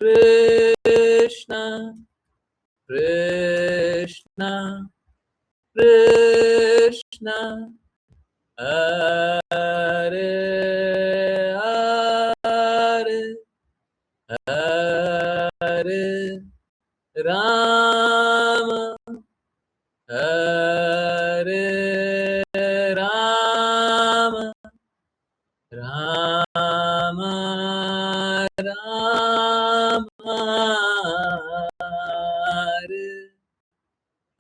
कृष्ण कृष्ण कृष्ण हरे हरे हरे राम हरे राम राम राम हरे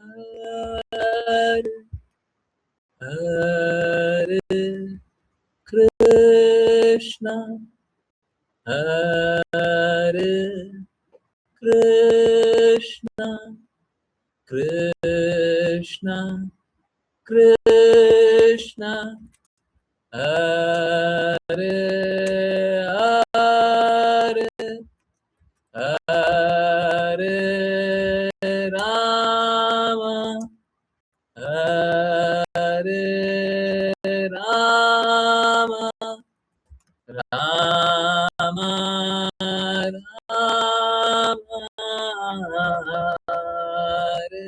हरे हरे कृष्ण हरे कृष्ण कृष्ण कृष्ण हरे हरे हरे राम हरे Ram Ram Ram Hare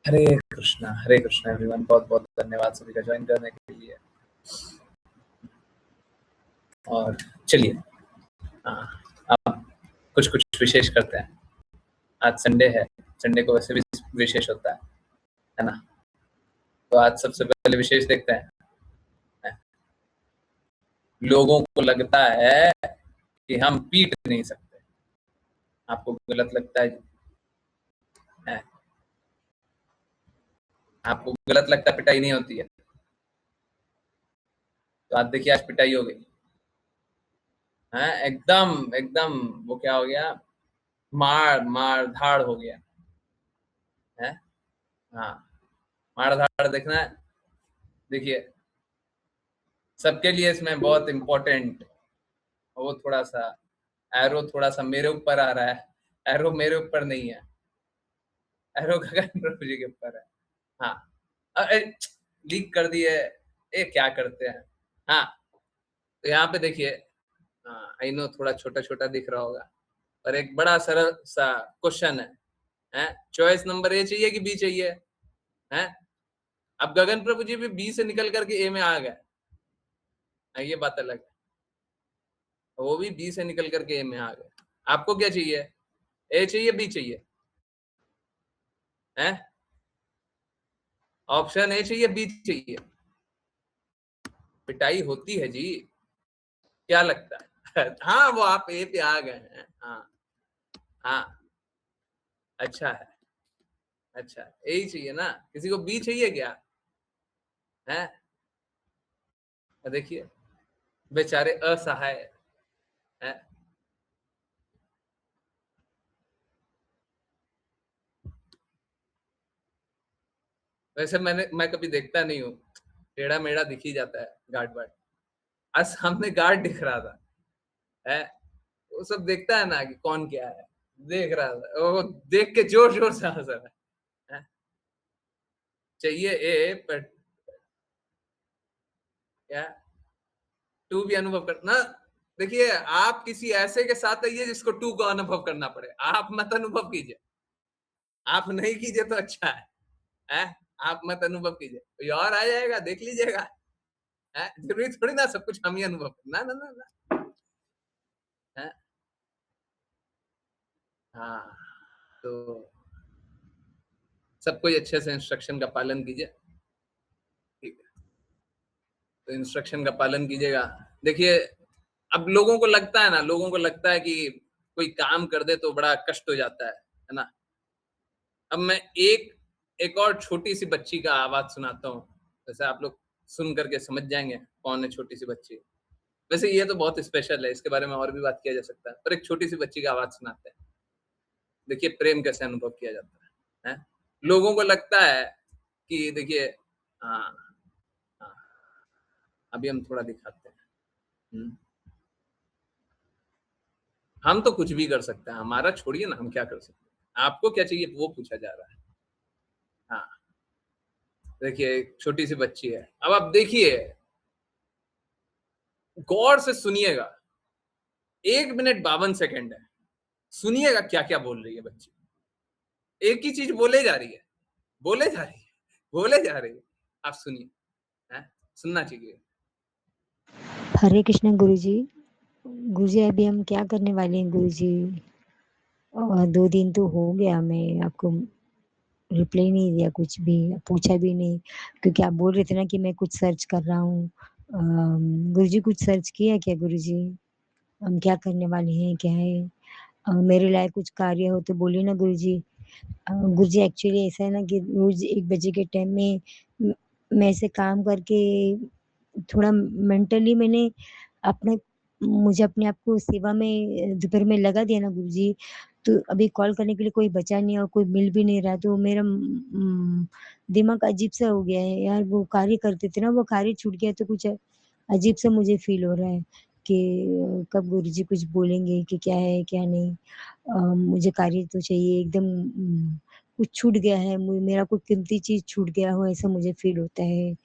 Hare Krishna everyone, बहुत बहुत धन्यवाद सभी का ज्वाइन करने के लिए। और चलिए अब कुछ विशेष करते हैं। आज संडे है, संडे को वैसे भी विशेष होता है ना। तो आज सबसे पहले विशेष देखते हैं। लोगों को लगता है कि हम पीट नहीं सकते, आपको गलत लगता है? आपको गलत लगता है पिटाई नहीं होती है? तो आज देखिए, आज पिटाई हो गई है, एकदम एकदम वो क्या हो गया, मार धाड़ हो गया है। हाँ, मार धाड़ देखना है। देखिए, सबके लिए इसमें बहुत इम्पोर्टेंट वो थोड़ा सा एरो थोड़ा सा मेरे ऊपर आ रहा है। एरो मेरे ऊपर नहीं है, एरो गगन प्रभु जी के ऊपर है। हाँ, अरे लीक कर दिए, ये क्या करते हैं। हाँ, तो यहाँ पे देखिए, हाँ आई नो थोड़ा छोटा छोटा दिख रहा होगा, पर एक बड़ा सरल सा क्वेश्चन है। चॉइस नंबर ए चाहिए कि बी चाहिए? है अब गगन प्रभु जी भी बी से निकल करके ए में आ गए, ये बात अलग है। वो भी बी से निकल करके ए में आ गए। आपको क्या चाहिए? ए चाहिए, बी चाहिए? है ऑप्शन ए चाहिए, बी चाहिए? पिटाई होती है जी, क्या लगता है? हाँ, वो आप ए पे आ गए हैं। हाँ हाँ, अच्छा है, अच्छा ए ही चाहिए ना, किसी को बी चाहिए क्या? है देखिए, बेचारे असहाय है। वैसे मैं कभी देखता नहीं हूँ, टेढ़ा मेढ़ा दिख ही जाता है गार्ड वार्ड। आज सामने गार्ड दिख रहा था, है वो सब देखता है ना कि कौन क्या है, देख रहा था वो, देख के जोर जोर से हंस रहा है। चाहिए ए पर क्या टू भी अनुभव करना। देखिए, आप किसी ऐसे के साथ आइए जिसको टू को अनुभव करना पड़े, आप मत अनुभव कीजिए। आप नहीं कीजिए तो अच्छा है? आप मत अनुभव कीजिए, कोई और आ जाएगा, देख लीजिएगा। है जरूरी थोड़ी ना सब कुछ हम ही अनुभव ना ना ना ना। है हाँ, तो सब कोई अच्छे से इंस्ट्रक्शन का पालन कीजिए, ठीक है? तो इंस्ट्रक्शन का पालन कीजिएगा। देखिए, अब लोगों को लगता है ना, लोगों को लगता है कि कोई काम कर दे तो बड़ा कष्ट हो जाता है ना। अब मैं एक एक और छोटी सी बच्ची का आवाज सुनाता हूँ, जैसे आप लोग सुन करके समझ जाएंगे कौन है छोटी सी बच्ची। वैसे ये तो बहुत स्पेशल है, इसके बारे में और भी बात किया जा सकता है, पर एक छोटी सी बच्ची का आवाज सुनाते हैं। देखिए प्रेम कैसे अनुभव किया जाता है? लोगों को लगता है कि देखिए, हाँ हाँ, अभी हम थोड़ा दिखाते हैं। हम्म। हम तो कुछ भी कर सकते हैं, हमारा छोड़िए ना, हम क्या कर सकते हैं, आपको क्या चाहिए वो पूछा जा रहा है। हाँ, देखिए एक छोटी सी बच्ची है, अब आप देखिए, गौर से सुनिएगा, 1 मिनट 52 सेकंड है, सुनिएगा क्या क्या बोल रही है बच्ची, एक ही चीज बोले जा रही है, बोले जा रही है, बोले जा रही है, आप सुनिए, हैं? सुनना चाहिए। हरे कृष्णा गुरुजी। गुरुजी अभी हम क्या करने वाले हैं गुरुजी? 2 दिन तो हो गया, मैं आपको रिप्लाई नहीं दिया, कुछ भी पूछा भी नहीं, क्योंकि आप बोल रहे थे ना कि मैं कुछ सर्च कर रहा हूँ। गुरुजी कुछ सर्च किया क्या गुरुजी? हम क्या करने वाले हैं, क्या है? मेरे लायक कुछ कार्य हो तो बोलिए ना गुरुजी। गुरुजी एक्चुअली ऐसा है ना कि रोज़ 1 बजे के टाइम में मैं ऐसे काम करके थोड़ा मेंटली मैंने अपने मुझे अपने आप को सेवा में दोपहर में लगा दिया ना गुरुजी, तो अभी कॉल करने के लिए कोई बचा नहीं और कोई मिल भी नहीं रहा, तो मेरा दिमाग अजीब-सा हो गया है यार। वो कार्य करते थे ना, वो कार्य छूट गया तो कुछ अजीब-सा मुझे फ़ील हो रहा है कि कब गुरुजी कुछ बोलेंगे कि क्या है, क्या नहीं। मुझे कार्य तो चाहिए एकदम। कुछ छूट गया है, मेरा कोई कीमती चीज़ छूट गया हो ऐसा मुझे फ़ील होता है।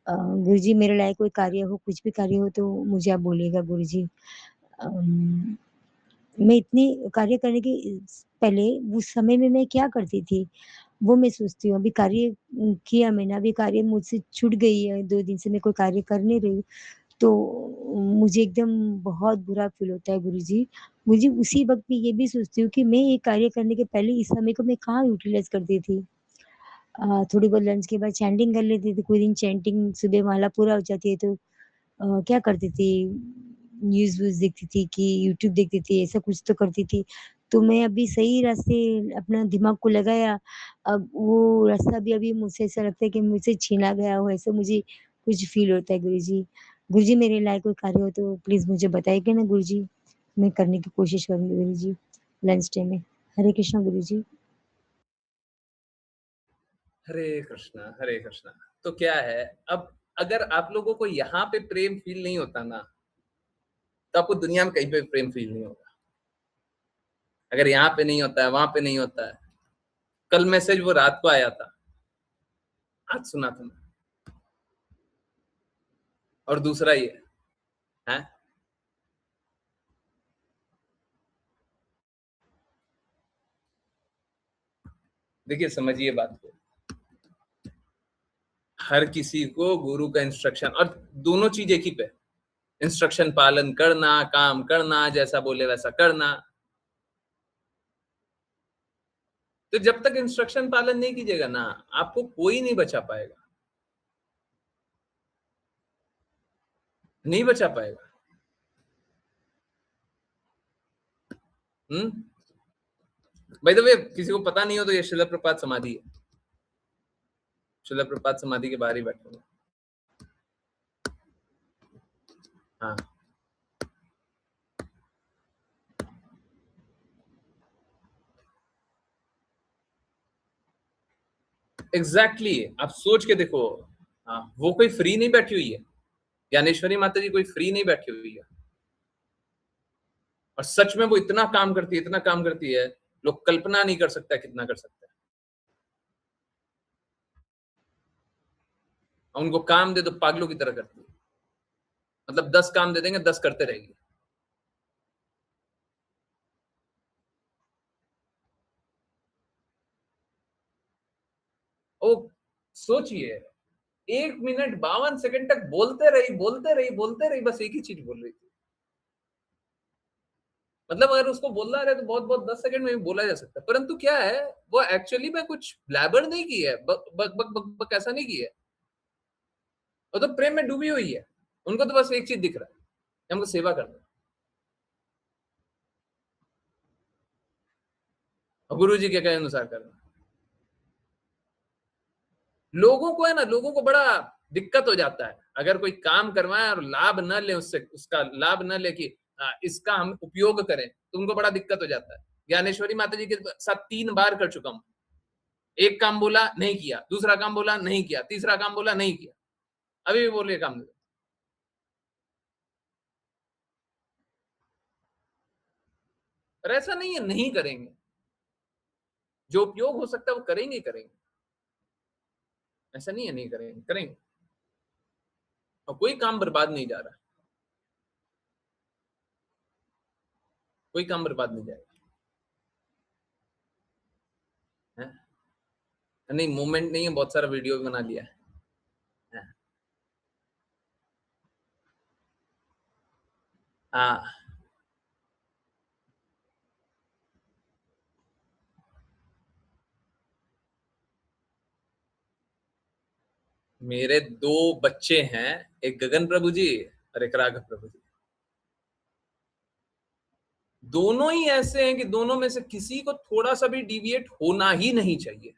गुरुजी मेरे लायक कोई कार्य हो, कुछ भी कार्य हो तो मुझे आप बोलिएगा गुरुजी। अम, मैं इतनी कार्य करने के पहले उस समय में मैं क्या करती थी, वो मैं सोचती हूँ। अभी कार्य किया मैंने, अभी कार्य मुझसे छूट गई है, 2 दिन से मैं कोई कार्य कर नहीं रही हूँ, तो मुझे एकदम बहुत बुरा फ़ील होता है गुरुजी। मुझे उसी वक़्त मैं ये भी सोचती हूँ कि मैं ये कार्य करने के पहले इस समय को मैं कहाँ यूटिलाइज़ करती थी। थोड़ी बहुत लंच के बाद चैंटिंग कर लेती थी, कोई दिन चैंटिंग सुबह माला पूरा हो जाती है तो क्या करती थी, न्यूज़-व्यूज़ देखती थी कि यूट्यूब देखती थी, ऐसा कुछ तो करती थी। तो मैं अभी सही रास्ते अपना दिमाग को लगाया, अब वो रास्ता भी अभी मुझसे ऐसा लगता है कि मुझसे छीना गया हो, ऐसा मुझे कुछ फ़ील होता है गुरुजी। गुरुजी मेरे लायक कोई कार्य हो तो प्लीज़ मुझे बताइएगा ना गुरुजी, मैं करने की कोशिश करूँगी गुरुजी, लंच टाइम में। हरे कृष्णा गुरुजी। हरे कृष्णा, हरे कृष्णा। तो क्या है, अब अगर आप लोगों को यहाँ पे प्रेम फील नहीं होता ना, तो आपको दुनिया में कहीं पे प्रेम फील नहीं होगा। अगर यहाँ पे नहीं होता है, वहां पे नहीं होता है। कल मैसेज वो रात को आया था, आज सुना था मैं। और दूसरा ये है, देखिए समझिए बात को, हर किसी को गुरु का इंस्ट्रक्शन, और दोनों चीज एक ही पे, इंस्ट्रक्शन पालन करना, काम करना, जैसा बोले वैसा करना। तो जब तक इंस्ट्रक्शन पालन नहीं कीजिएगा ना, आपको कोई नहीं बचा पाएगा, नहीं बचा पाएगा। हम्म। भाई, तो वे किसी को पता नहीं हो तो ये शिला प्रपात समाधि है, शिला प्रपात समाधि के बाहर ही बैठे हुए। हाँ, एग्जैक्टली exactly, आप सोच के देखो। हाँ, वो कोई फ्री नहीं बैठी हुई है, ज्ञानेश्वरी माता जी कोई फ्री नहीं बैठी हुई है। और सच में वो इतना काम करती है, इतना काम करती है, लोग कल्पना नहीं कर सकता कितना कर सकता है। और उनको काम दे दो पागलों की तरह करती है, मतलब 10 काम दे देंगे, 10 करते रहेगी। ओ, सोचिए, 1 मिनट 52 सेकंड तक बोलते रही, बोलते रही, बोलते रही, बस एक ही चीज बोल रही थी। मतलब अगर उसको बोलना रहे तो बहुत बहुत 10 सेकंड में भी बोला जा सकता है, परंतु क्या है, वो एक्चुअली में कुछ ब्लैबर नहीं की है, बक बक बक बक, बक ऐसा नहीं की है। वो तो प्रेम में डूबी हुई है, उनको तो बस एक चीज दिख रहा है, हमको सेवा करना है, और गुरु जी के कहे अनुसार करना है। लोगों को है ना, लोगों को बड़ा दिक्कत हो जाता है अगर कोई काम करवाए और लाभ न ले, उससे उसका लाभ न ले कि इसका हम उपयोग करें, तो उनको बड़ा दिक्कत हो जाता है। ज्ञानेश्वरी माता जी के साथ 3 बार कर चुका हूं, एक काम बोला नहीं किया, दूसरा काम बोला नहीं किया, तीसरा काम बोला नहीं किया, अभी भी बोल रही काम दे। और ऐसा नहीं है नहीं करेंगे, जो उपयोग हो सकता है वो करेंगे ही करेंगे, ऐसा नहीं है नहीं करेंगे, करेंगे। और कोई काम बर्बाद नहीं जा रहा, कोई काम बर्बाद नहीं जाएगा, है? नहीं मूवमेंट नहीं है, बहुत सारा वीडियो भी बना लिया है। हाँ, मेरे 2 बच्चे हैं, एक गगन प्रभु जी और एक राघव प्रभु जी। दोनों ही ऐसे हैं कि दोनों में से किसी को थोड़ा सा भी डिविएट होना ही नहीं चाहिए।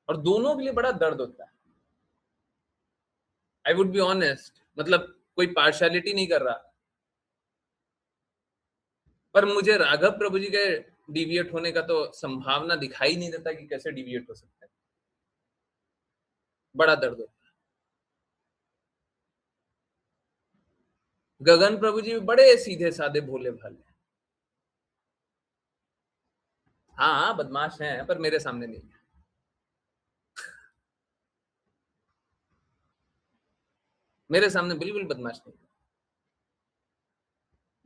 और दोनों के लिए बड़ा दर्द होता है। आई वुड बी ऑनेस्ट, मतलब कोई पार्शियलिटी नहीं कर रहा, पर मुझे राघव प्रभु जी के डिविएट होने का तो संभावना दिखाई नहीं देता कि कैसे डिविएट हो सकता है। बड़ा दर्द होता है। गगन प्रभु जी बड़े सीधे साधे भोले भाले, हाँ बदमाश हैं पर मेरे सामने नहीं है। मेरे सामने बिल्कुल बदमाश नहीं,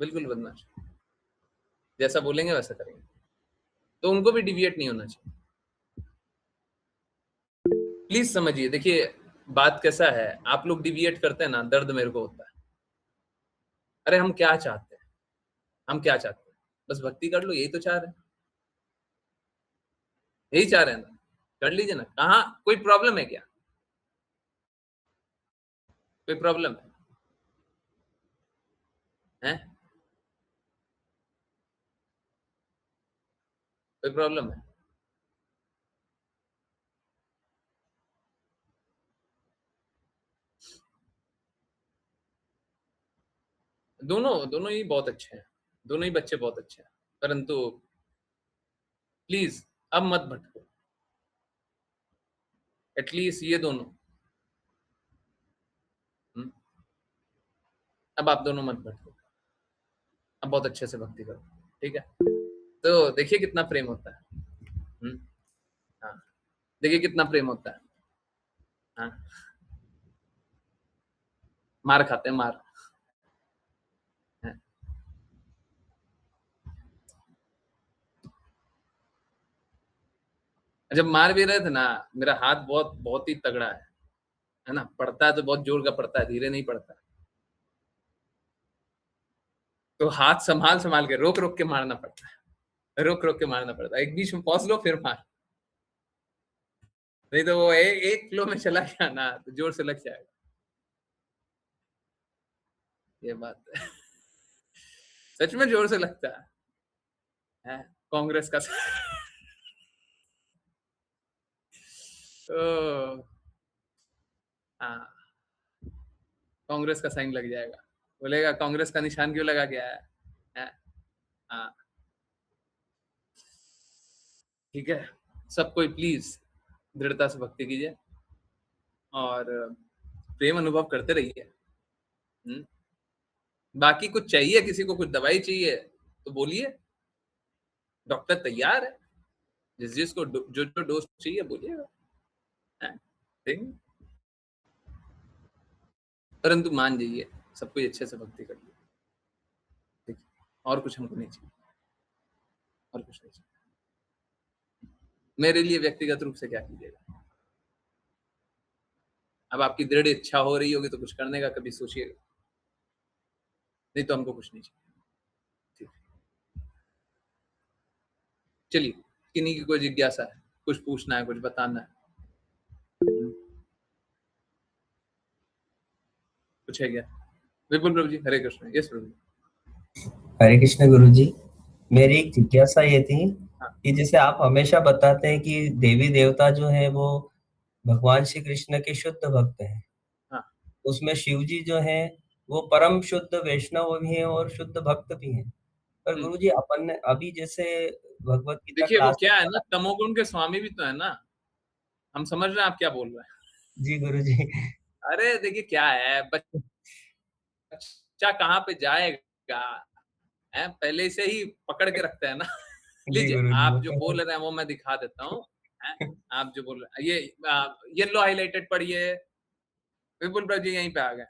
बिल्कुल बदमाश, जैसा बोलेंगे वैसा करेंगे, तो उनको भी डिविएट नहीं होना चाहिए। प्लीज समझिए, देखिए बात कैसा है, आप लोग डिविएट करते हैं ना, दर्द मेरे को होता है। अरे हम क्या चाहते हैं, हम क्या चाहते हैं, बस भक्ति कर लो, यही तो चाह रहे हैं, यही चाह रहे हैं ना, कर लीजिए ना। कहाँ कोई प्रॉब्लम है क्या, कोई प्रॉब्लम है? कोई प्रॉब्लम है? दोनों दोनों ही बहुत अच्छे हैं, दोनों ही बच्चे बहुत अच्छे हैं, परंतु प्लीज अब मत भटको, एटलीस्ट ये दोनों। हम्म, अब आप दोनों मत भटको, अब बहुत अच्छे से भक्ति करो, ठीक है? तो देखिए कितना प्रेम होता है। हम्म, हाँ, देखिए कितना प्रेम होता है। हाँ, मार खाते हैं मार। हाँ, जब मार भी रहे थे ना, मेरा हाथ बहुत बहुत ही तगड़ा है ना, पड़ता है तो बहुत जोर का पड़ता है, धीरे नहीं पड़ता है। तो हाथ संभाल संभाल के रोक रोक के मारना पड़ता है, रोक रोक के मारना पड़ता है, एक बीच में पॉज लो फिर मार, नहीं तो वो एक फ्लो में चला गया ना तो जोर से लग जाएगा। ये बात है। सच में जोर से लगता है कांग्रेस का। ओ, हाँ, कांग्रेस का साइन लग जाएगा, बोलेगा कांग्रेस का निशान क्यों लगा गया है? हाँ, ठीक है, सब कोई प्लीज दृढ़ता से भक्ति कीजिए और प्रेम अनुभव करते रहिए। हम्म, बाकी कुछ चाहिए, किसी को कुछ दवाई चाहिए तो बोलिए, डॉक्टर तैयार है, जिस जिसको जो जो डोज चाहिए बोलिएगा, हैं, देंगे। परंतु मान जाइए, सब कोई अच्छे से भक्ति कर लीजिए, ठीक है? और कुछ हमको नहीं चाहिए, और कुछ नहीं चाहिए। मेरे लिए व्यक्तिगत रूप से क्या कीजिएगा, अब आपकी दृढ़ इच्छा हो रही होगी तो कुछ करने का कभी सोचिएगा, नहीं तो हमको कुछ नहीं चाहिए, ठीक है? चलिए, किन्हीं की कोई जिज्ञासा है, कुछ पूछना है, कुछ बताना है? कुछ है क्या? विपुल प्रभु जी, हरे कृष्ण। यस प्रभु जी। हरे कृष्ण गुरु जी, मेरी एक जिज्ञासा ये थी हाँ, कि जैसे आप हमेशा बताते हैं कि देवी देवता जो है वो भगवान श्री कृष्ण के शुद्ध भक्त हैं, हाँ, उसमें शिव जी जो हैं वो परम शुद्ध वैष्णव भी हैं और शुद्ध भक्त भी हैं। पर गुरु जी अपन ने अभी जैसे भगवत गीता देखिए वो क्लास में क्या है ना, पढ़ा। तमोगुण के स्वामी भी तो है ना, हम समझ रहे हैं आप क्या बोल रहे हैं। जी गुरु जी। अरे देखिए क्या है, बच्चा कहाँ पे जाएगा, हैं? पहले से ही पकड़ के रखते हैं ना। जी लीजिए, गुरुजी, वो आप जो तो है। बोल रहे हैं वो मैं दिखा देता हूँ, हैं? आप जो बोल रहे हैं ये येलो हाइलाइटेड पढ़िए, विपुल प्रभु जी यहीं पे आ गए,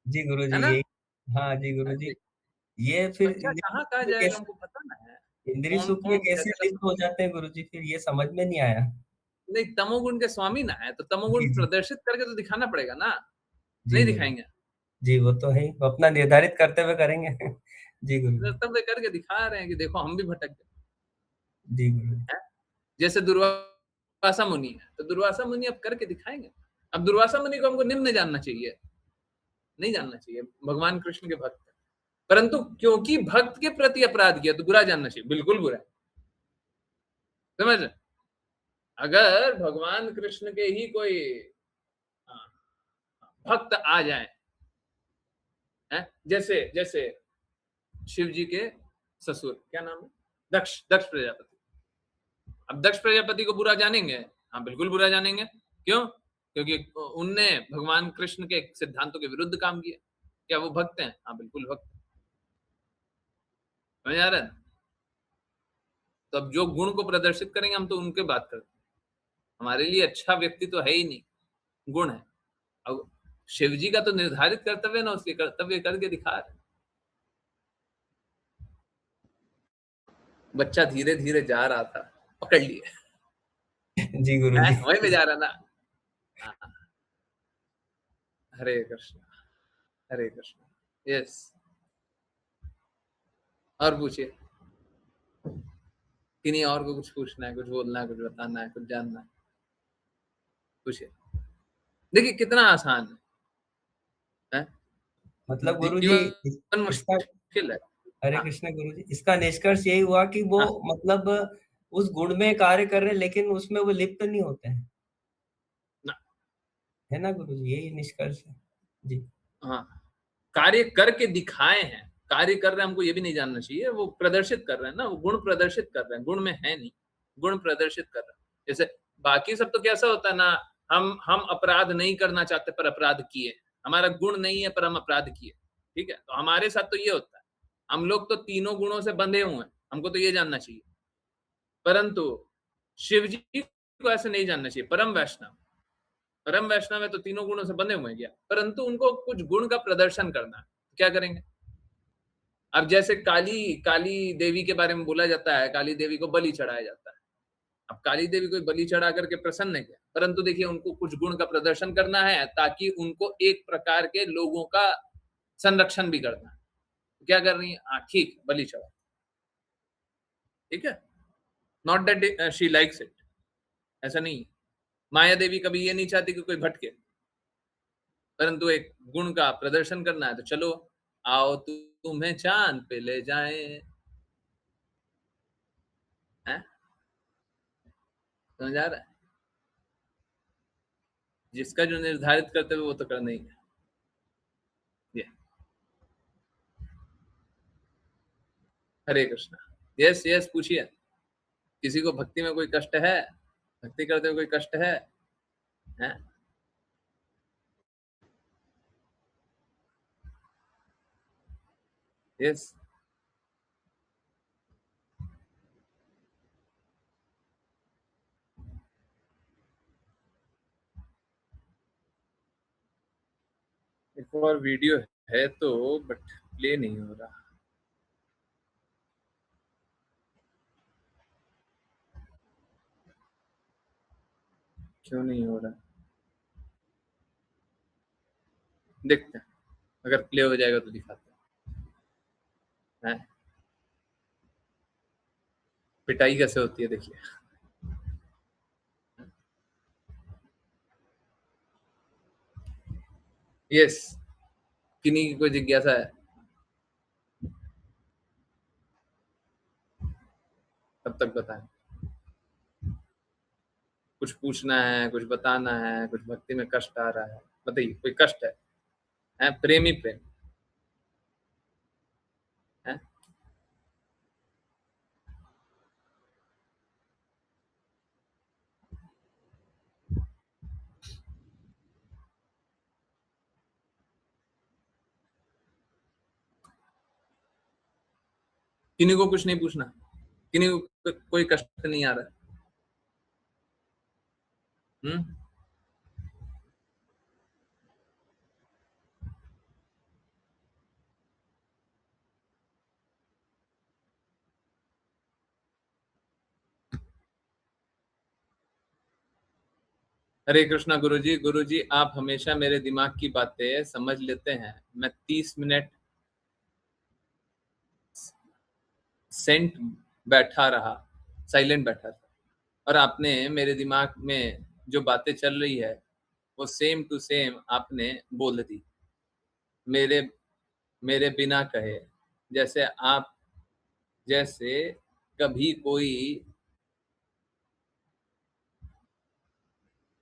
जी गुरुजी, है ना? यही हाँ जी हाँ गुरुजी। जी, ये फिर बच्चा कहाँ जाएगा हमको पता ना है। इंद्रिय कौन सुख में कौन कैसे कैसा लिप्त हो जाते हैं गुरुजी, फिर ये समझ में नहीं आया। नहीं, तमोगुण के स्वामी ना है, तो तमोगुण जी, जी। प्रदर्शित करके तो दिखाना पड़ेगा ना, जी नहीं गुरु। दिखाएँगे। जी, वो तो है ही, वो अपना निर्धारित करते हुए करेंगे। जी गुरुजी। कर्तव्य करके दिखा रहे हैं कि देखो हम भी भटक गए, जी गुरु। हैं? जैसे दुर्वासा मुनि है, तो दुर्वासा मुनि अब करके दिखाएँगे। अब दुर्वासा मुनि को हमको निम्न जानना चाहिए, नहीं जानना चाहिए, भगवान कृष्ण के भक्त हैं। परंतु क्योंकि भक्त के प्रति अपराध किया तो बुरा जानना चाहिए, बिल्कुल बुरा है, समझ रहे? अगर भगवान कृष्ण के ही कोई हाँ, भक्त आ जाएँ, हैं? जैसे जैसे शिव जी के ससुर, क्या नाम है? दक्ष, दक्ष प्रजापति। अब दक्ष प्रजापति को बुरा जानेंगे? हाँ, बिल्कुल बुरा जानेंगे। क्यों? क्योंकि उनने भगवान कृष्ण के सिद्धांतों के विरुद्ध काम किया। क्या वो भक्त हैं? हाँ, बिल्कुल भक्त हैं। समझ आ रहा है? तो अब जो गुण को प्रदर्शित करेंगे हम तो उनके बात करते हैं। हमारे लिए अच्छा व्यक्ति तो है ही नहीं, गुण है। अब शिव जी का तो निर्धारित कर्तव्य है ना, उसके कर्तव्य करके दिखा रहे हैं। बच्चा धीरे-धीरे जा रहा था, पकड़ लिए। जी गुरुजी। हैं? वहीं पे जा रहा ना। हाँ, हरे कृष्ण, हरे कृष्ण। यस, और पूछिए। किन्हीं और को कुछ पूछना है, कुछ बोलना है, कुछ बताना है, कुछ जानना है, पूछिए। देखिए कितना आसान है, हैं? मतलब गुरुजी जीवन इसका मुश्किल है। हरे हाँ, कृष्ण गुरुजी, इसका निष्कर्ष यही हुआ कि वो हाँ, मतलब उस गुण में कार्य कर रहे हैं, लेकिन उसमें वो लिप्त नहीं होते हैं। ना, है ना गुरुजी? यही निष्कर्ष है। जी। हाँ, कार्य करके दिखाए हैं, कार्य कर रहे हैं हमको ये भी नहीं जानना चाहिए, वो प्रदर्शित कर रहे हैं ना, वो गुण प्रदर्शित कर रहे हैं, गुण में है नहीं, गुण प्रदर्शित कर रहे हैं। जैसे बाकी सब तो कैसा होता है ना, हम अपराध नहीं करना चाहते पर अपराध किए, हमारा गुण नहीं है पर हम अपराध किए, ठीक है? तो हमारे साथ तो ये होता है, हम लोग तो तीनों गुणों से बंधे हुए हैं, हमको तो ये जानना चाहिए। परंतु शिव जी को ऐसे नहीं जानना चाहिए, परम वैष्णव है तो तीनों गुणों से बंधे हुए हैं क्या? परंतु उनको कुछ गुण का प्रदर्शन करना है, क्या करेंगे? अब जैसे काली काली देवी के बारे में बोला जाता है, काली देवी को बलि चढ़ाया जाता है। अब काली देवी को बलि चढ़ा करके प्रसन्न है क्या? परंतु देखिए उनको कुछ गुण का प्रदर्शन करना है ताकि उनको एक प्रकार के लोगों का संरक्षण भी करना है। क्या कर रही है? हाँ, ठीक, बलि चढ़ाओ, ठीक है? Not that she likes it, ऐसा नहीं है। माया देवी कभी ये नहीं चाहती कि कोई भटके, परंतु एक गुण का प्रदर्शन करना है तो चलो, आओ तुम्हें चाँद पे ले जाएँ, हैं? समझ आ रहा है? जिसका जो निर्धारित कर्तव्य वो तो करना ही है। ये हरे कृष्णा। यस, यस पूछिए। किसी को भक्ति में कोई कष्ट है? भक्ति करते हुए कोई कष्ट है? हैं? यस। एक और वीडियो है तो बट प्ले नहीं हो रहा। क्यों नहीं हो रहा? देखते हैं, अगर प्ले हो जाएगा तो दिखाते हैं। हैं? पिटाई कैसे होती है देखिए। यस, किन्हीं की कोई जिज्ञासा है? तब तक बताएं। कुछ पूछना है, कुछ बताना है, कुछ भक्ति में कष्ट आ रहा है, बताइए कोई कष्ट है? हैं? प्रेमी प्रेम है? किन्हीं को कुछ नहीं पूछना, किन्हीं को कोई कष्ट नहीं आ रहा है। हरे कृष्णा गुरुजी। गुरुजी आप हमेशा मेरे दिमाग की बातें समझ लेते हैं। मैं 30 मिनट सेंट बैठा रहा, साइलेंट बैठा था, और आपने मेरे दिमाग में जो बातें चल रही है वो सेम टू सेम आपने बोल दी, मेरे मेरे बिना कहे। जैसे आप, जैसे कभी कोई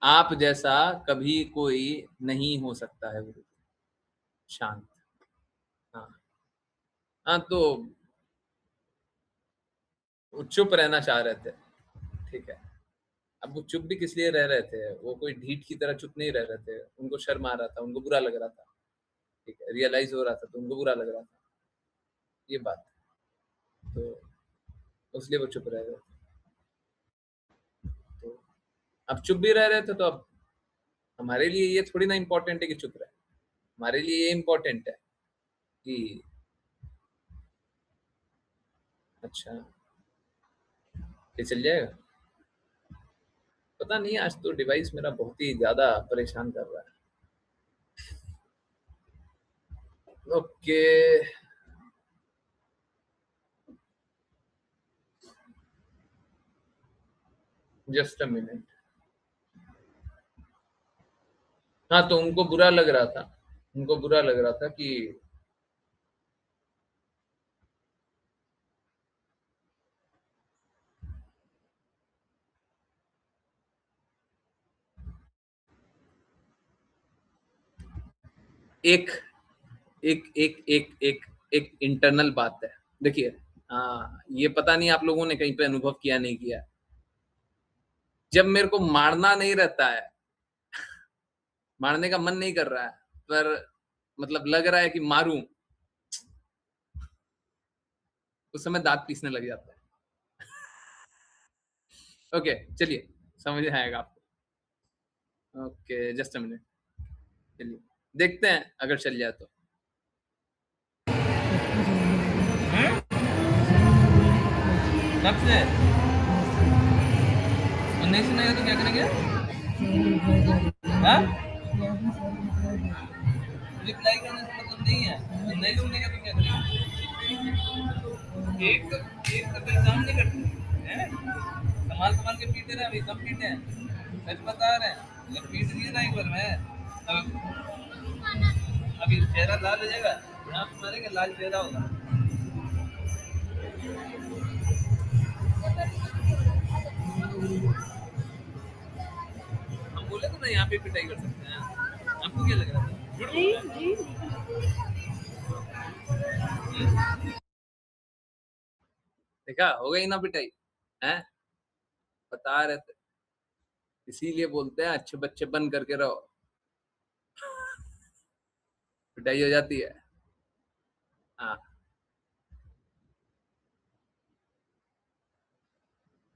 आप जैसा कभी कोई नहीं हो सकता है गुरु। शांत। हाँ हाँ, तो वो चुप रहना चाह रहे थे, ठीक है। अब वो चुप भी किस लिए रह रहे थे, वो कोई ढीठ की तरह चुप नहीं रह रहे थे, उनको शर्म आ रहा था, उनको बुरा लग रहा था, ठीक है, रियलाइज हो रहा था तो उनको बुरा लग रहा था, ये बात। तो उसलिए वो चुप रह रहे थे। तो अब चुप भी रह रहे थे, तो अब हमारे लिए ये थोड़ी ना इम्पोर्टेंट है कि चुप रहे, हमारे लिए ये इम्पोर्टेंट है कि अच्छा ये चल जाएगा। पता नहीं, आज तो डिवाइस मेरा बहुत ही ज्यादा परेशान कर रहा है। Okay, just a minute. हाँ, तो उनको बुरा लग रहा था, उनको बुरा लग रहा था कि एक एक एक एक एक एक इंटरनल बात है। देखिए, हाँ, ये पता नहीं आप लोगों ने कहीं पे अनुभव किया नहीं किया। जब मेरे को मारना नहीं रहता है, मारने का मन नहीं कर रहा है, पर मतलब लग रहा है कि मारूं, उस समय दांत पीसने लग जाता है। ओके, चलिए, समझ आएगा आपको। ओके, जस्ट अ मिनट, चलिए देखते हैं अगर चल जाए तो। कब से? और नहीं सुनेगा तो क्या करेंगे? हाँ? रिप्लाई करने से मतलब नहीं है, और नहीं सुनेगा तो क्या करेंगे? एक एक कभी काम नहीं करते हैं, संभाल संभाल के पीटे रहे, अभी कम पीटे हैं, सच बता रहे हैं। जब पीट दिए ना एक बार में, अभी चेहरा लाल हो जाएगा, यहाँ पे मारेंगे लाल चेहरा होगा। हम बोले तो ना यहाँ पे पिटाई कर सकते हैं, आपको क्या लग रहा था? देखा, हो गई ना पिटाई, हैं? बता रहे थे, इसीलिए बोलते हैं अच्छे बच्चे बन करके रहो, पिटाई हो जाती है। हाँ,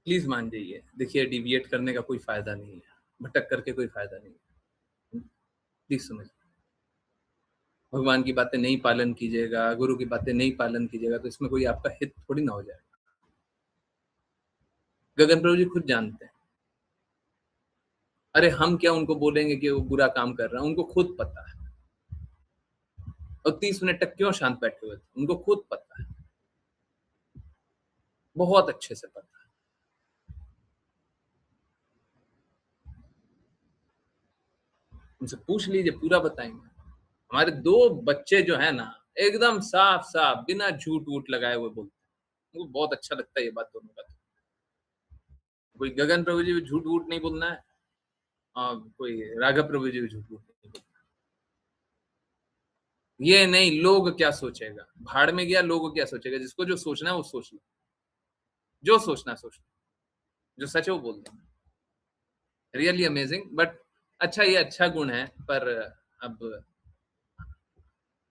प्लीज मान जाइए। देखिए, डिविएट करने का कोई फायदा नहीं है, भटक करके कोई फायदा नहीं है, प्लीज समझिए। भगवान की बातें नहीं पालन कीजिएगा, गुरु की बातें नहीं पालन कीजिएगा, तो इसमें कोई आपका हित थोड़ी ना हो जाएगा। गगन प्रभु जी खुद जानते हैं। अरे हम क्या उनको बोलेंगे कि वो बुरा काम कर रहा है, उनको खुद पता है। और 30 मिनट तक क्यों शांत बैठे हुए थे, उनको खुद पता है, बहुत अच्छे से पता है। उनसे पूछ लीजिए, पूरा बताएंगे। हमारे 2 बच्चे जो है ना, एकदम साफ साफ बिना झूठ वूट लगाए हुए बोलते हैं, उनको बहुत अच्छा लगता है ये बात दोनों का। कोई गगन प्रभु जी भी झूठ वूट नहीं बोलना है, और कोई राघव प्रभु जी भी झूठ वूट नहीं बोलना। ये नहीं लोग क्या सोचेगा, भाड़ में गया, लोग क्या सोचेगा, जिसको जो सोचना है वो सोच लो, जो सोचना है सोच लो, जो सच है वो बोल दो। Really amazing. बट अच्छा, ये अच्छा गुण है, पर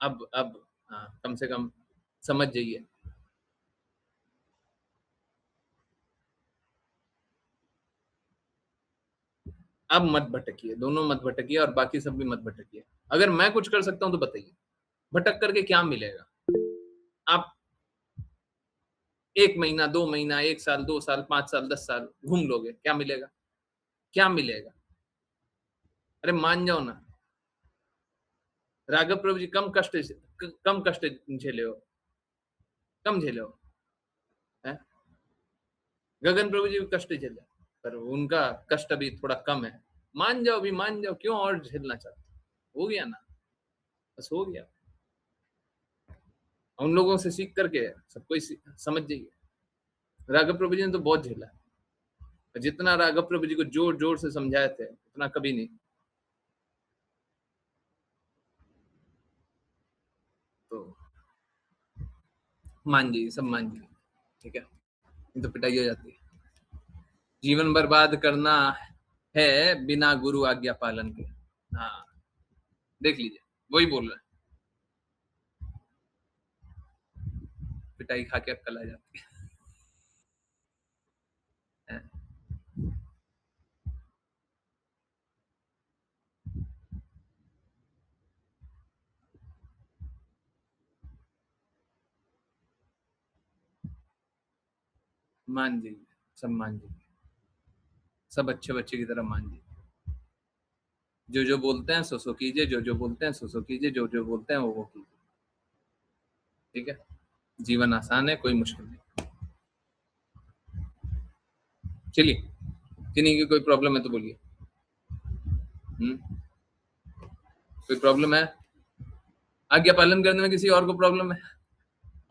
अब अब हाँ, कम से कम समझ जाइए। आप मत भटकिए, दोनों मत भटकिए और बाकी सब भी मत भटकिए। अगर मैं कुछ कर सकता हूँ तो बताइए, भटक करके क्या मिलेगा? आप 1 महीना, 2 महीना, 1 साल, 2 साल, 5 साल, 10 साल घूम लोगे, क्या मिलेगा? क्या मिलेगा? अरे मान जाओ ना। राघव प्रभु जी कम कष्ट झेले हो, कम झेले हो, हैं? गगन प्रभु जी भी कष्ट झेले, पर उनका कष्ट अभी थोड़ा कम है। मान जाओ, अभी मान जाओ, क्यों और झेलना चाहते हो? हो गया ना, बस हो गया। उन लोगों से सीख करके सब कोई समझ जाइए। राघव प्रभु जी ने तो बहुत झेला, जितना राघव प्रभु जी को जोर जोर से समझाए थे उतना कभी नहीं। तो मान जाइए, सब मान जाइए, ठीक है? नहीं तो पिटाई हो जाती है। जीवन बर्बाद करना है बिना गुरु आज्ञा पालन के। हाँ, देख लीजिए, वही बोल रहे हैं। पिटाई खा के अक्कल आ जाती है। मान जाइए, सब मान जाइए, सब अच्छे बच्चे की तरह मान जाइए। जो बोलते हैं सो कीजिए, जो बोलते हैं सो कीजिए, जो बोलते हैं वो कीजिए, ठीक है? जीवन आसान है, कोई मुश्किल नहीं। चलिए, किन्हीं की कोई प्रॉब्लम है तो बोलिए। कोई प्रॉब्लम है? आज्ञा पालन करने में किसी और को प्रॉब्लम है?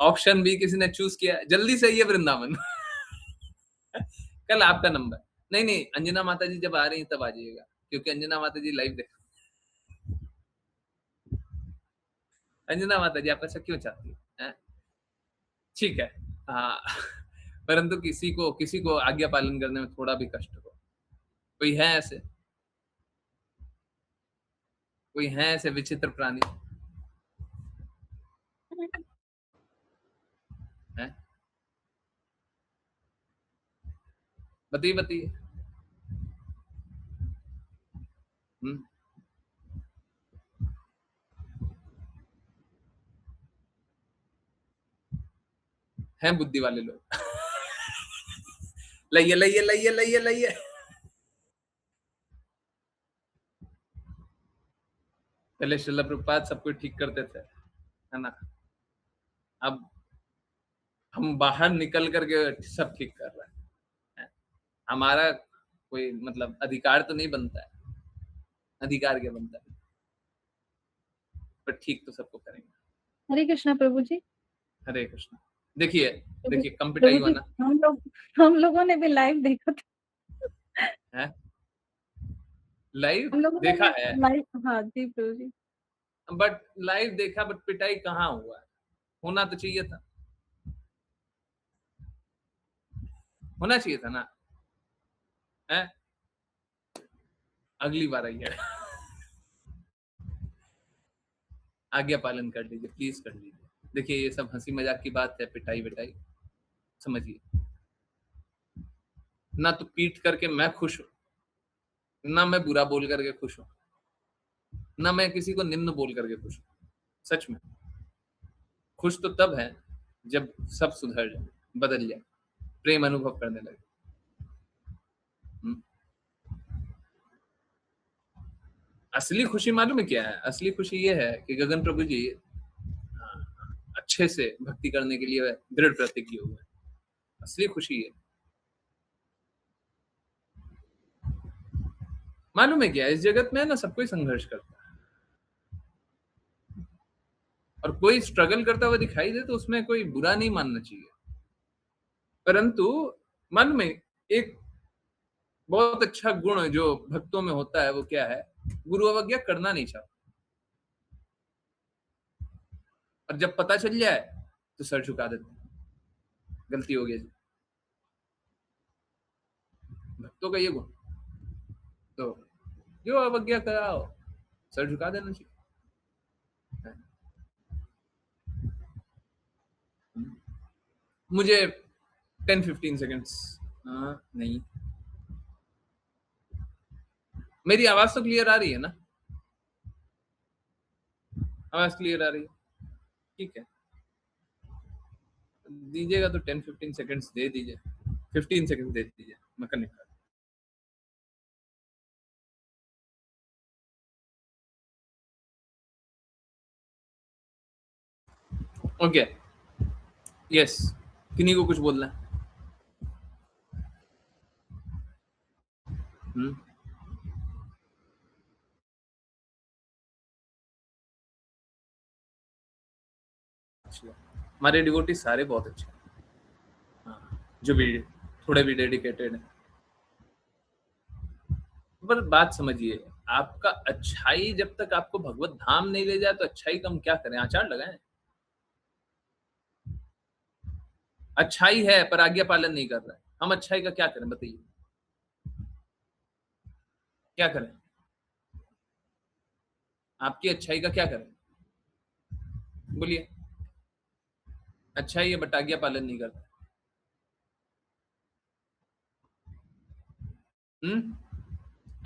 ऑप्शन बी किसी ने चूज किया है, जल्दी से ये वृंदावन। कल आपका नंबर। नहीं नहीं, अंजना माता जी जब आ रही तब आ जाइएगा, क्योंकि अंजना माता जी लाइव देख। अंजना माता जी आप ऐसा क्यों चाहती है? ठीक है। हाँ। परंतु किसी को आज्ञा पालन करने में थोड़ा भी कष्ट हो, कोई है ऐसे? कोई है ऐसे विचित्र प्राणी? है? बताइए बताइए। हम्म, हैं बुद्धि वाले लोग। लाइए लाइए लाइए लाइए लाइए। पहले श्रील प्रभुपाद सब कुछ ठीक करते थे, है ना? अब हम बाहर निकल करके सब ठीक कर रहे हैं। हमारा कोई मतलब अधिकार तो नहीं बनता है, अधिकार क्या बनता है? पर ठीक तो सबको करेंगे। हरे कृष्णा प्रभु जी। हरे कृष्ण। देखिए प्रभु देखिए, कम प्रभु पिटाई हुआ जी, ना हम लोगों ने भी लाइव देखा था। है? लाइव हम लोगों ने देखा है, भी लाइव, हाँ जी प्रभु जी। बट लाइव देखा, बट पिटाई कहाँ हुआ है? होना तो चाहिए था, होना चाहिए था ना? है? अगली बार आइए। आज्ञा पालन कर लीजिए, प्लीज कर लीजिए। देखिए ये सब हंसी मजाक की बात है, पिटाई विटाई समझिए। ना तो पीट करके मैं खुश हूं, ना मैं बुरा बोल करके खुश हूं, ना मैं किसी को निम्न बोल करके खुश हूं। सच में खुश तो तब है जब सब सुधर जाए, बदल जाए, प्रेम अनुभव करने लगे। हम्म? असली खुशी मालूम है क्या है? असली खुशी ये है कि गगन प्रभु जी अच्छे से भक्ति करने के लिए दृढ़ प्रतिज्ञ हुए। असली खुशी है। मालूम है क्या, इस जगत में है ना सब कोई संघर्ष करता है, और कोई स्ट्रगल करता हुआ दिखाई दे तो उसमें कोई बुरा नहीं मानना चाहिए। परंतु मन में एक बहुत अच्छा गुण जो भक्तों में होता है वो क्या है? गुरु अवज्ञा करना नहीं चाहता, और जब पता चल जाए तो सर झुका देते हैं, गलती हो गई जी। भक्तों का ये गुण, तो जो अवज्ञा कराओ सर झुका देना चाहिए। मुझे 10-15 सेकेंड्स, हाँ नहीं, मेरी आवाज तो क्लियर आ रही है ना? आवाज क्लियर आ रही है? ठीक है, दीजिएगा तो 10-15 सेकंड्स दे दीजिए, 15 सेकंड दे दीजिए, मैं कनेक्ट कर। ओके, यस, किन्हीं को कुछ बोलना है? अच्छा, हमारे डिवोटी सारे बहुत अच्छे हैं, हाँ, जो भी थोड़े भी डेडिकेटेड हैं। पर बात समझिए, आपका अच्छाई जब तक आपको भगवत धाम नहीं ले जाए तो अच्छाई का हम क्या करें? आचार लगाएं? अच्छाई है पर आज्ञा पालन नहीं कर रहा है, हम अच्छाई का क्या करें बताइए? क्या करें? आपकी अच्छाई का क्या करें? बोलिए। अच्छाई है बट आज्ञा पालन नहीं करता।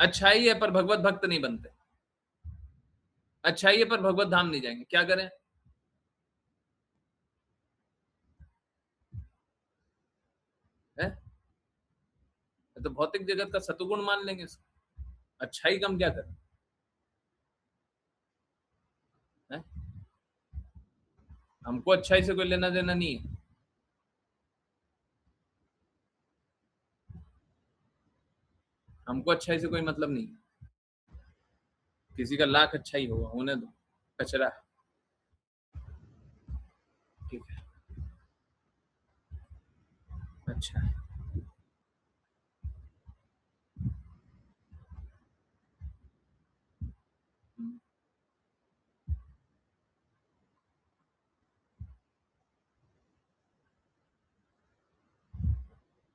अच्छाई है पर भगवत भक्त नहीं बनते। अच्छाई है पर भगवत धाम नहीं जाएंगे, क्या करें? है? तो भौतिक जगत का सतुगुण मान लेंगे इसको, अच्छाई का हम क्या करें? है? हमको अच्छाई से कोई लेना देना नहीं है। हमको अच्छाई से कोई मतलब नहीं है। किसी का लाख अच्छाई होगा, होने दो, कचरा है। ठीक है, अच्छा है।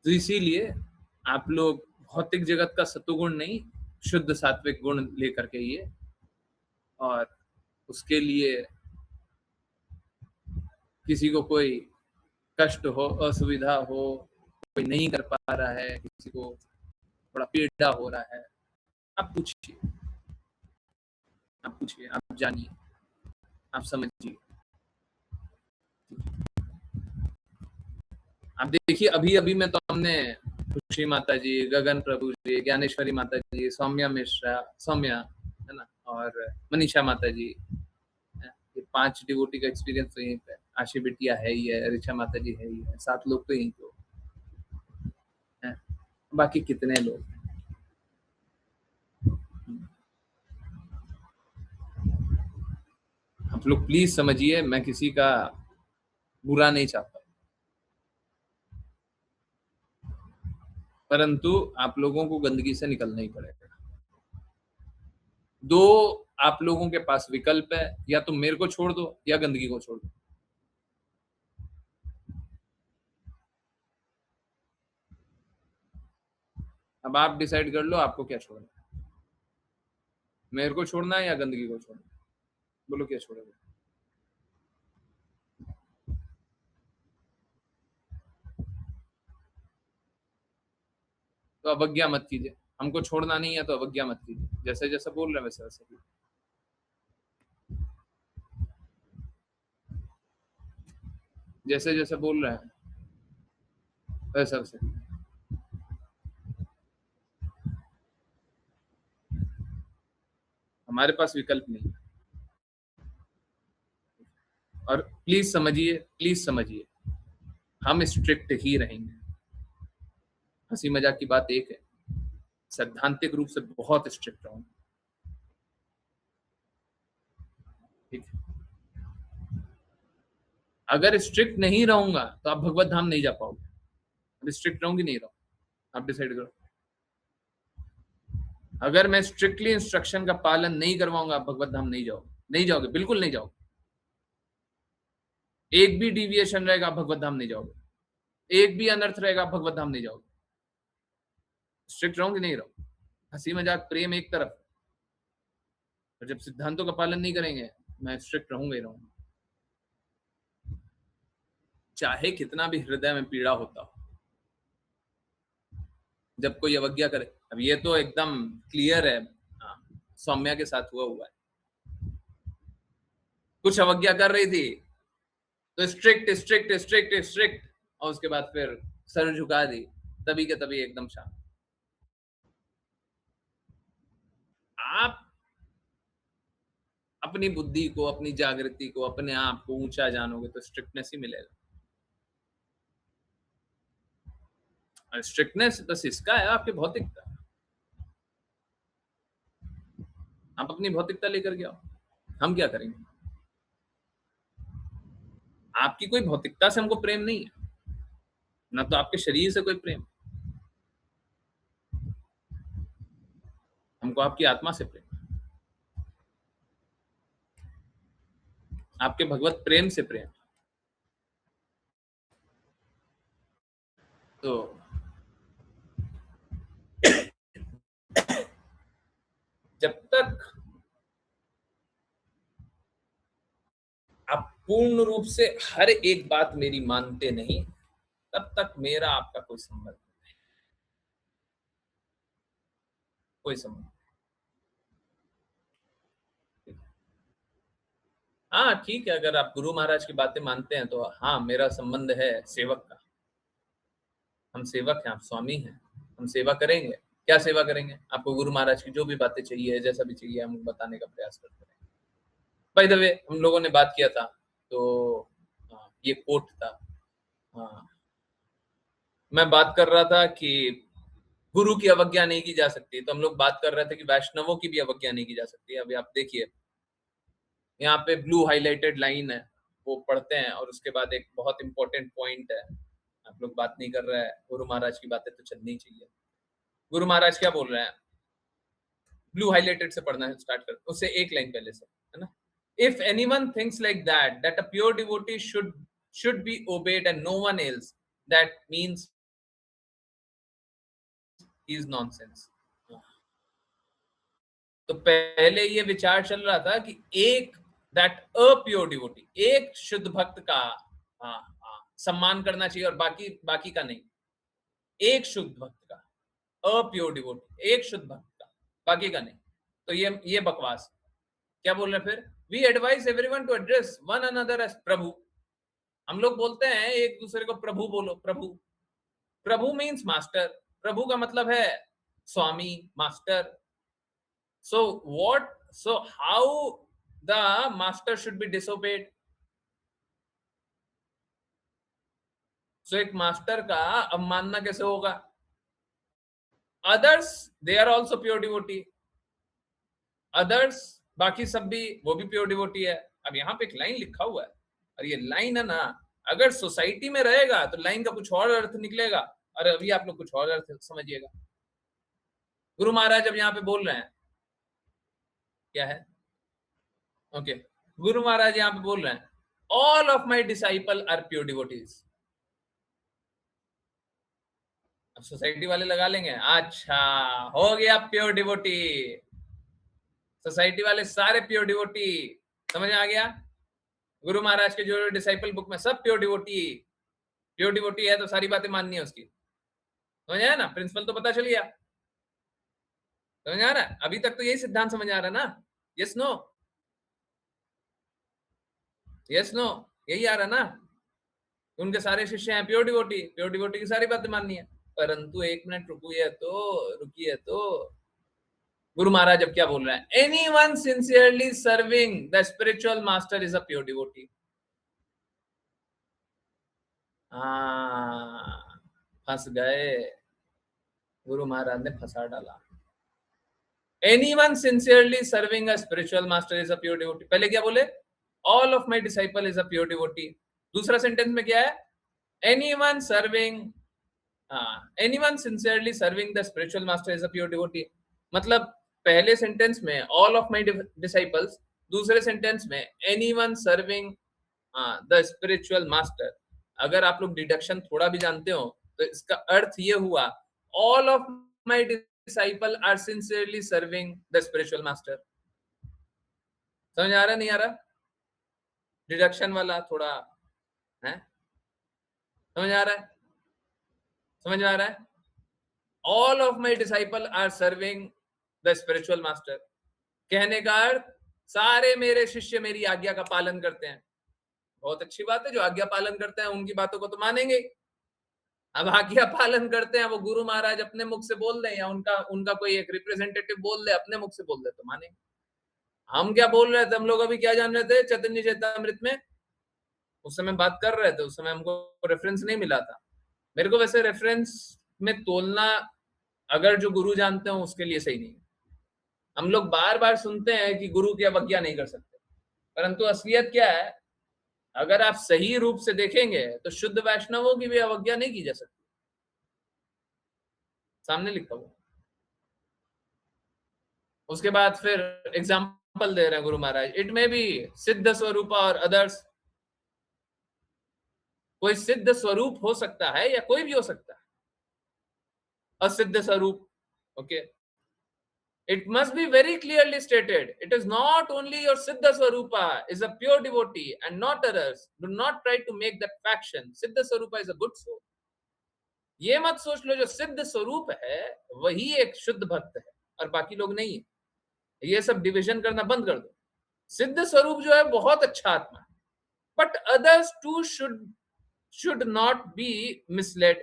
तो इसीलिए आप लोग भौतिक जगत का सतुगुण नहीं, शुद्ध सात्विक गुण लेकर के आइए, और उसके लिए किसी को कोई कष्ट हो, असुविधा हो, कोई नहीं कर पा रहा है, किसी को थोड़ा पीड़ा हो रहा है, आप पूछिए, आप पूछिए, आप जानिए, आप समझिए। आप देखिए, अभी अभी में तो हमने खुशी माता जी, गगन प्रभु जी, ज्ञानेश्वरी माता जी, सौम्या मिश्रा, सौम्या है ना, और मनीषा माता जी, ये 5 डिवोटी का एक्सपीरियंस तो यहीं पे। आशी बिटिया है ही है, ऋचा माता जी है ही है, 7 लोग तो यहीं तो है, बाकी कितने लोग। आप लोग प्लीज समझिए, मैं किसी का बुरा नहीं चाहता, परंतु आप लोगों को गंदगी से निकलना ही पड़ेगा। 2 आप लोगों के पास विकल्प है, या तो मेरे को छोड़ दो या गंदगी को छोड़ दो। अब आप डिसाइड कर लो आपको क्या छोड़ना है, मेरे को छोड़ना है या गंदगी को छोड़ना है? बोलो क्या छोड़ोगे? तो अवज्ञा मत कीजिए, हमको छोड़ना नहीं है तो अवज्ञा मत कीजिए, जैसे जैसे बोल रहे हैं वैसे वैसे कीजिए, जैसे जैसे बोल रहे हैं वैसे वैसे कीजिए। हमारे पास विकल्प नहीं है। और प्लीज समझिए, प्लीज समझिए, हम स्ट्रिक्ट ही रहेंगे। हंसी मजाक की बात एक है, सैद्धांतिक रूप से बहुत स्ट्रिक्ट रहूंगा, ठीक है? अगर स्ट्रिक्ट नहीं रहूंगा तो आप भगवत धाम नहीं जा पाओगे। अब स्ट्रिक्ट रहूंगी नहीं रहूं, आप डिसाइड करो। अगर मैं स्ट्रिक्टली इंस्ट्रक्शन का पालन नहीं करवाऊंगा, आप भगवत धाम नहीं जाओगे, नहीं जाओगे, बिल्कुल नहीं जाओगे। एक भी डिविएशन रहेगा, आप भगवत धाम नहीं जाओगे। एक भी अनर्थ रहेगा, आप भगवत धाम नहीं जाओगे। स्ट्रिक्ट रहूंगी नहीं रहो, हंसी मजाक प्रेम एक तरफ, और जब सिद्धांतों का पालन नहीं करेंगे, मैं स्ट्रिक्ट रहूंगा ही रहूंगा, चाहे कितना भी हृदय में पीड़ा होता हो। जब कोई अवज्ञा करे, अब ये तो एकदम क्लियर है, सौम्या के साथ हुआ है। कुछ अवज्ञा कर रही थी तो स्ट्रिक्ट स्ट्रिक्ट स्ट्रिक्ट स्ट्रिक्ट, और उसके बाद फिर सर झुका दी, तभी के तभी एकदम शांत। आप अपनी बुद्धि को, अपनी जागृति को, अपने आप को ऊंचा जानोगे तो स्ट्रिक्टनेस ही मिलेगा। और स्ट्रिक्टनेस बस इसका है आपके भौतिकता। आप अपनी भौतिकता लेकर के आओ, हम क्या करेंगे? आपकी कोई भौतिकता से हमको प्रेम नहीं है, ना तो आपके शरीर से कोई प्रेम, हमको आपकी आत्मा से प्रेम, आपके भगवत प्रेम से प्रेम। तो जब तक आप पूर्ण रूप से हर एक बात मेरी मानते नहीं, तब तक मेरा आपका कोई संबंध नहीं, कोई संबंध। हाँ ठीक है, अगर आप गुरु महाराज की बातें मानते हैं तो हाँ, मेरा संबंध है सेवक का। हम सेवक हैं, आप स्वामी हैं, हम सेवा करेंगे। क्या सेवा करेंगे? आपको गुरु महाराज की जो भी बातें चाहिए, जैसा भी चाहिए, हम बताने का प्रयास करते हैं। बाय द वे, हम लोगों ने बात किया था तो ये कोट था, मैं बात कर रहा था कि गुरु की अवज्ञा नहीं की जा सकती, तो हम लोग बात कर रहे थे कि वैष्णवों की भी अवज्ञा नहीं की जा सकती। अभी आप देखिए, यहाँ पे ब्लू हाईलाइटेड लाइन है, वो पढ़ते हैं और उसके बाद एक बहुत इंपॉर्टेंट पॉइंट है। आप लोग बात नहीं कर रहे हैं, गुरु महाराज की बातें तो चलनी चाहिए। गुरु महाराज क्या बोल रहे हैं? ब्लू हाईलाइटेड से पढ़ना स्टार्ट करते, उससे एक लाइन पहले से, है ना। If anyone thinks like that a pure devotee should be obeyed and no one else, that means he is nonsense। तो पहले ये विचार चल रहा था कि एक दैट अ प्योर डिवोटी, एक शुद्ध भक्त का सम्मान करना चाहिए और बाकी का नहीं। एक शुद्ध भक्त का, अ प्योर डिवोटी, एक शुद्ध भक्त का, बाकी का नहीं। तो ये बकवास। क्या बोल रहे हैं फिर? We advise everyone to address one another as Prabhu. हम लोग बोलते हैं एक दूसरे को प्रभु बोलो, प्रभु। प्रभु मीन्स मास्टर, प्रभु का मतलब है स्वामी, master. So how the master should be disobeyed? So एक मास्टर का अवमानना कैसे होगा? Others, they are also pure devotee. Others, बाकी सब भी, वो भी प्योर डिवोटी है। अब यहाँ पे एक लाइन लिखा हुआ है, और ये लाइन है ना, अगर सोसाइटी में रहेगा तो लाइन का कुछ और अर्थ निकलेगा, और अभी आप लोग कुछ और अर्थ समझिएगा। गुरु महाराज अब यहाँ पे बोल रहे हैं, क्या है? ओके, गुरु महाराज यहाँ पे बोल रहे हैं, all of my disciple are pure devotees. अब सोसाइटी वाले लगा लेंगे, अच्छा हो गया प्योर डिवोटी, सोसाइटी वाले सारे प्योर डिवोटी। समझ आ गया? गुरु महाराज के जो डिसाइपल बुक में सब प्योर डिवोटी है, तो सारी बातें माननी है उसकी। समझ आया ना? प्रिंसिपल तो पता चल गया। समझ आ रहा है? अभी तक तो यही सिद्धांत समझ आ रहा है ना? यस नो, यस नो, यही आ रहा है ना? उनके सारे शिष्य हैं प्योर डिवोटी की सारी बातें माननी है। परंतु एक मिनट रुकिए तो गुरु महाराज अब क्या बोल रहे हैं? Anyone sincerely serving the spiritual master is a pure devotee. फंस गए, गुरु महाराज ने फंसा डाला। Anyone sincerely serving a spiritual master is a pure devotee. पहले क्या बोले? All of my disciple is a pure devotee. दूसरा सेंटेंस में क्या है? Anyone sincerely serving the spiritual master is a pure devotee. मतलब पहले सेंटेंस में ऑल ऑफ माई डिसाइपल्स, दूसरे सेंटेंस में anyone serving the spiritual master. अगर आप लोग डिडक्शन थोड़ा भी जानते हो तो इसका अर्थ ये हुआ, all of my disciple are sincerely serving the spiritual master. समझ आ रहा नहीं आ रहा? डिडक्शन वाला थोड़ा है, समझ आ रहा है? समझ आ रहा है? All of my disciples are serving the spiritual master. कहने का अर्थ सारे मेरे शिष्य मेरी आज्ञा का पालन करते हैं। बहुत अच्छी बात है, जो आज्ञा पालन करते हैं उनकी बातों को तो मानेंगे। अब आज्ञा पालन करते हैं, वो गुरु महाराज अपने मुख से बोल दें या उनका उनका कोई एक रिप्रेजेंटेटिव बोल दे, अपने मुख से बोल दे तो मानेंगे। हम क्या बोल रहे थे, हम लोग अभी क्या जान रहे थे चैतन्य चैतामृत में, उस समय बात कर रहे थे, उस समय हमको रेफरेंस नहीं मिला था। मेरे को वैसे रेफरेंस में तोलना अगर जो गुरु जानते हो उसके लिए सही नहीं है। हम लोग बार बार सुनते हैं कि गुरु की अवज्ञा नहीं कर सकते, परंतु असलियत क्या है, अगर आप सही रूप से देखेंगे तो शुद्ध वैष्णवों की भी अवज्ञा नहीं की जा सकती। सामने लिखा हुआ। उसके बाद फिर एग्जाम्पल दे रहे हैं Guru Maharaj, it may be सिद्ध स्वरूप और अदर्स। कोई सिद्ध स्वरूप हो सकता है या कोई भी हो सकता है असिद्ध स्वरूप। Okay, it must be very clearly stated, it is not only your siddha swarupa is a pure devotee and not others. Do not try to make that faction. Siddha swarupa is a good soul. ये मत सोच लो जो सिद्ध स्वरूप है वही एक शुद्ध भक्त है और बाकी लोग नहीं है। ये सब डिविजन करना बंद कर दो। सिद्ध स्वरूप जो है बहुत अच्छा आत्मा है, but others to should not be misled.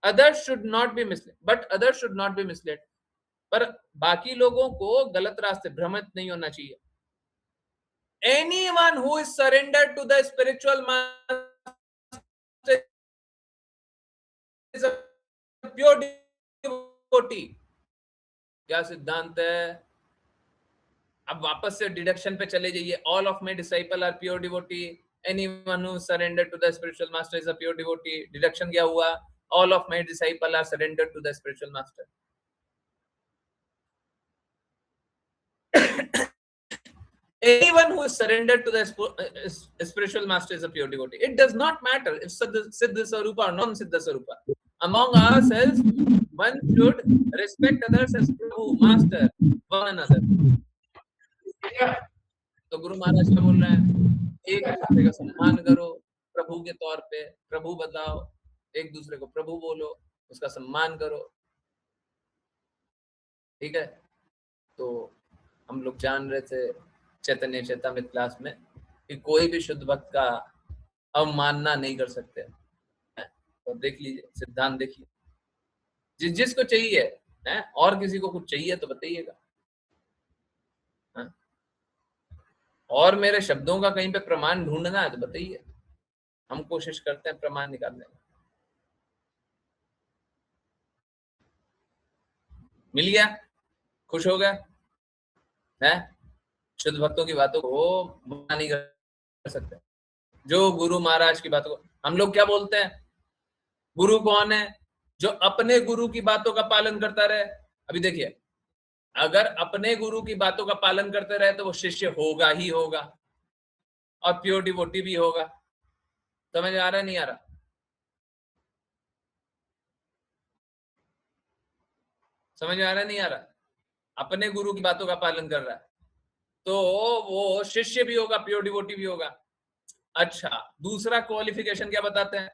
Others should not be misled, but others should not be misled. पर बाकी लोगों को गलत रास्ते भ्रमित नहीं होना चाहिए। Anyone who is surrendered to the spiritual master is a pure devotee. क्या सिद्धांत है? अब वापस से डिडक्शन पे चले जाइए। All of my disciple are pure devotee, anyone who surrender to the spiritual master is a pure devotee. Deduction क्या हुआ? All of my disciple are surrender to the spiritual master. Anyone who is surrendered to the spiritual master is a pure devotee. It does not matter if Siddha Swarupa or non-Siddha Swarupa. Among ourselves, one should respect others as Prabhu, Master, one another. तो गुरु महाराज क्या बोल रहे हैं? एक दूसरे का सम्मान करो प्रभु के तौर पे, प्रभु बताओ, एक दूसरे को प्रभु बोलो, उसका सम्मान करो। ठीक है, तो हम लोग जान रहे थे चैतन्य चैतामृत क्लास में कि कोई भी शुद्ध भक्त का अवमानना नहीं कर सकते। तो देख लीजिए सिद्धांत, देखिए जिस जिसको चाहिए है, और किसी को कुछ चाहिए तो बताइएगा। और मेरे शब्दों का कहीं पे प्रमाण ढूंढना है तो बताइए, हम कोशिश करते हैं प्रमाण निकालने का। मिल गया? खुश हो गया है? शुद्ध भक्तों की बातों को मना नहीं कर सकते। जो गुरु महाराज की बातों को, हम लोग क्या बोलते हैं, गुरु कौन है? जो अपने गुरु की बातों का पालन करता रहे। अभी देखिए, अगर अपने गुरु की बातों का पालन करते रहे तो वो शिष्य होगा ही होगा और प्योर डिवोटी भी होगा। समझ आ रहा नहीं आ रहा? समझ आ रहा नहीं आ रहा? अपने गुरु की बातों का पालन कर रहा है तो वो शिष्य भी होगा, प्योर डिवोटी भी होगा। अच्छा, दूसरा क्वालिफिकेशन क्या बताते हैं?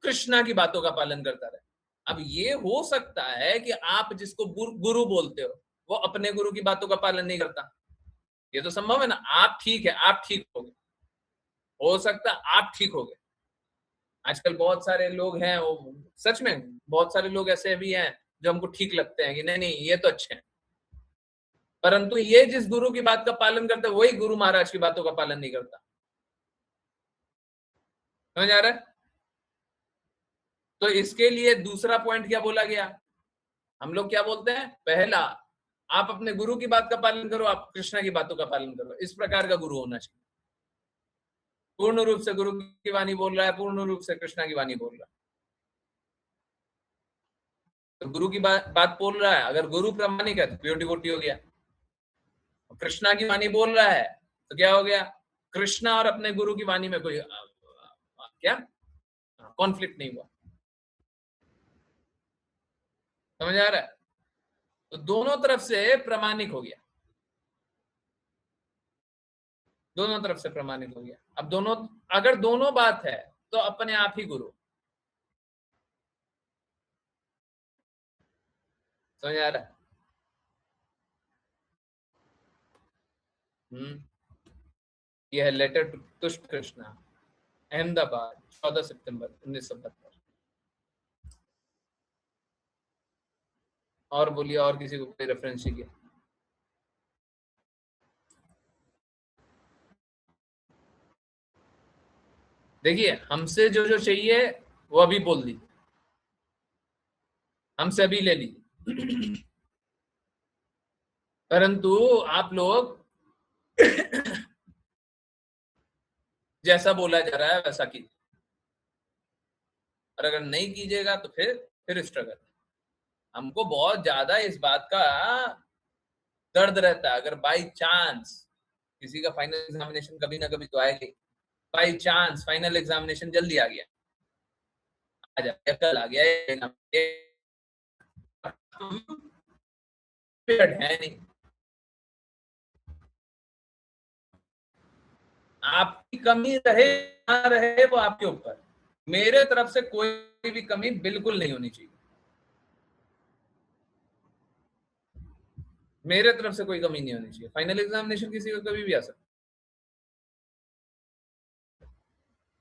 कृष्णा की बातों का पालन करता रहे। अब ये हो सकता है कि आप जिसको गुरु बोलते हो वो अपने गुरु की बातों का पालन नहीं करता। ये तो संभव है ना। आप ठीक है, आप ठीक हो गए, हो सकता आप ठीक हो गए। आजकल बहुत सारे लोग हैं, वो सच में बहुत सारे लोग ऐसे भी हैं जो हमको ठीक लगते हैं कि नहीं नहीं ये तो अच्छे हैं, परंतु ये जिस गुरु की बात का पालन करता है वही गुरु महाराज की बातों का पालन नहीं करता। समझ आ रहा है? तो इसके लिए दूसरा पॉइंट क्या बोला गया? हम लोग क्या बोलते हैं? पहला, आप अपने गुरु की बात का पालन करो, आप कृष्णा की बातों का पालन करो। इस प्रकार का गुरु होना चाहिए। पूर्ण रूप से गुरु की वाणी बोल रहा है, पूर्ण रूप से कृष्णा की वाणी बोल रहा है। तो गुरु की बात बोल रहा है, अगर गुरु प्रामाणिक है तो प्योर डिवोटी हो गया। कृष्णा की वाणी बोल रहा है तो क्या हो गया? कृष्णा और अपने गुरु की वाणी में कोई क्या कॉन्फ्लिक्ट नहीं हुआ। समझ आ रहा है? तो दोनों तरफ से प्रामाणिक हो गया, दोनों तरफ से प्रामाणिक हो गया। अब दोनों, अगर दोनों बात है तो अपने आप ही गुरु। समझ आ रहा है? यह है लेटर टू तुष्ट कृष्णा, अहमदाबाद, 14 सितंबर 1972। और बोलिए, और किसी को कोई रेफरेंस चाहिए? देखिए, हमसे जो जो चाहिए वो अभी बोल दीजिए, हमसे अभी ले लीजिए। परंतु आप लोग जैसा बोला जा रहा है वैसा कीजिए, और अगर नहीं कीजिएगा तो फिर स्ट्रगल। हमको बहुत ज्यादा इस बात का दर्द रहता है, अगर बाई चांस किसी का फाइनल एग्जामिनेशन कभी ना कभी तो आएगा, बाई चांस फाइनल एग्जामिनेशन जल्दी आ गया, आ जाए कल आ गया, है नहीं। आपकी कमी रहे ना रहे वो आपके ऊपर, मेरे तरफ से कोई भी कमी बिल्कुल नहीं होनी चाहिए, मेरे तरफ से कोई कमी नहीं होनी चाहिए। फाइनल एग्जामिनेशन किसी को कभी भी आ सकता,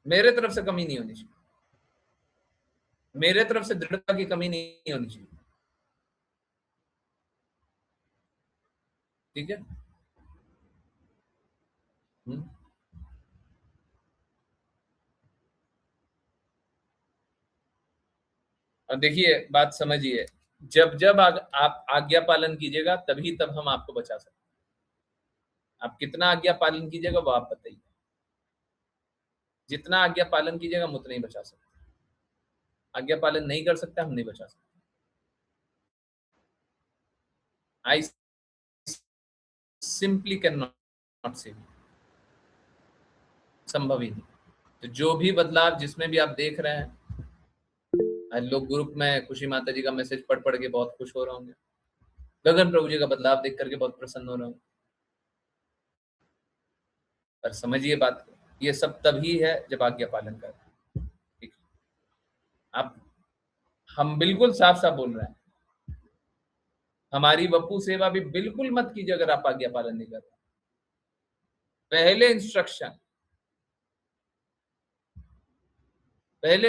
मेरे तरफ से कमी नहीं होनी चाहिए, मेरे तरफ से दृढ़ता की कमी नहीं होनी चाहिए, ठीक है। और देखिए, बात समझिए, जब जब आप आज्ञा पालन कीजिएगा तभी तब हम आपको बचा सकते हैं। आप कितना आज्ञा पालन कीजिएगा वो आप बताइए, जितना आज्ञा पालन कीजिएगा हम उतना ही बचा सकते हैं, आज्ञा पालन नहीं कर सकते हम नहीं बचा सकते। I simply can not save, संभव ही नहीं। तो जो भी बदलाव जिसमें भी आप देख रहे हैं, लोग ग्रुप में खुशी माता जी का मैसेज पढ़ पढ़ के बहुत खुश हो रहे होंगे, गगन प्रभु जी का बदलाव देख करके बहुत प्रसन्न हो रहे होंगे, पर समझिए बात, ये सब तभी है जब आज्ञा पालन कर रहे हैं, ठीक है। आप, हम बिल्कुल साफ साफ बोल रहे हैं, हमारी वपू सेवा भी बिल्कुल मत कीजिए अगर आप आज्ञा पालन नहीं कर रहे। पहले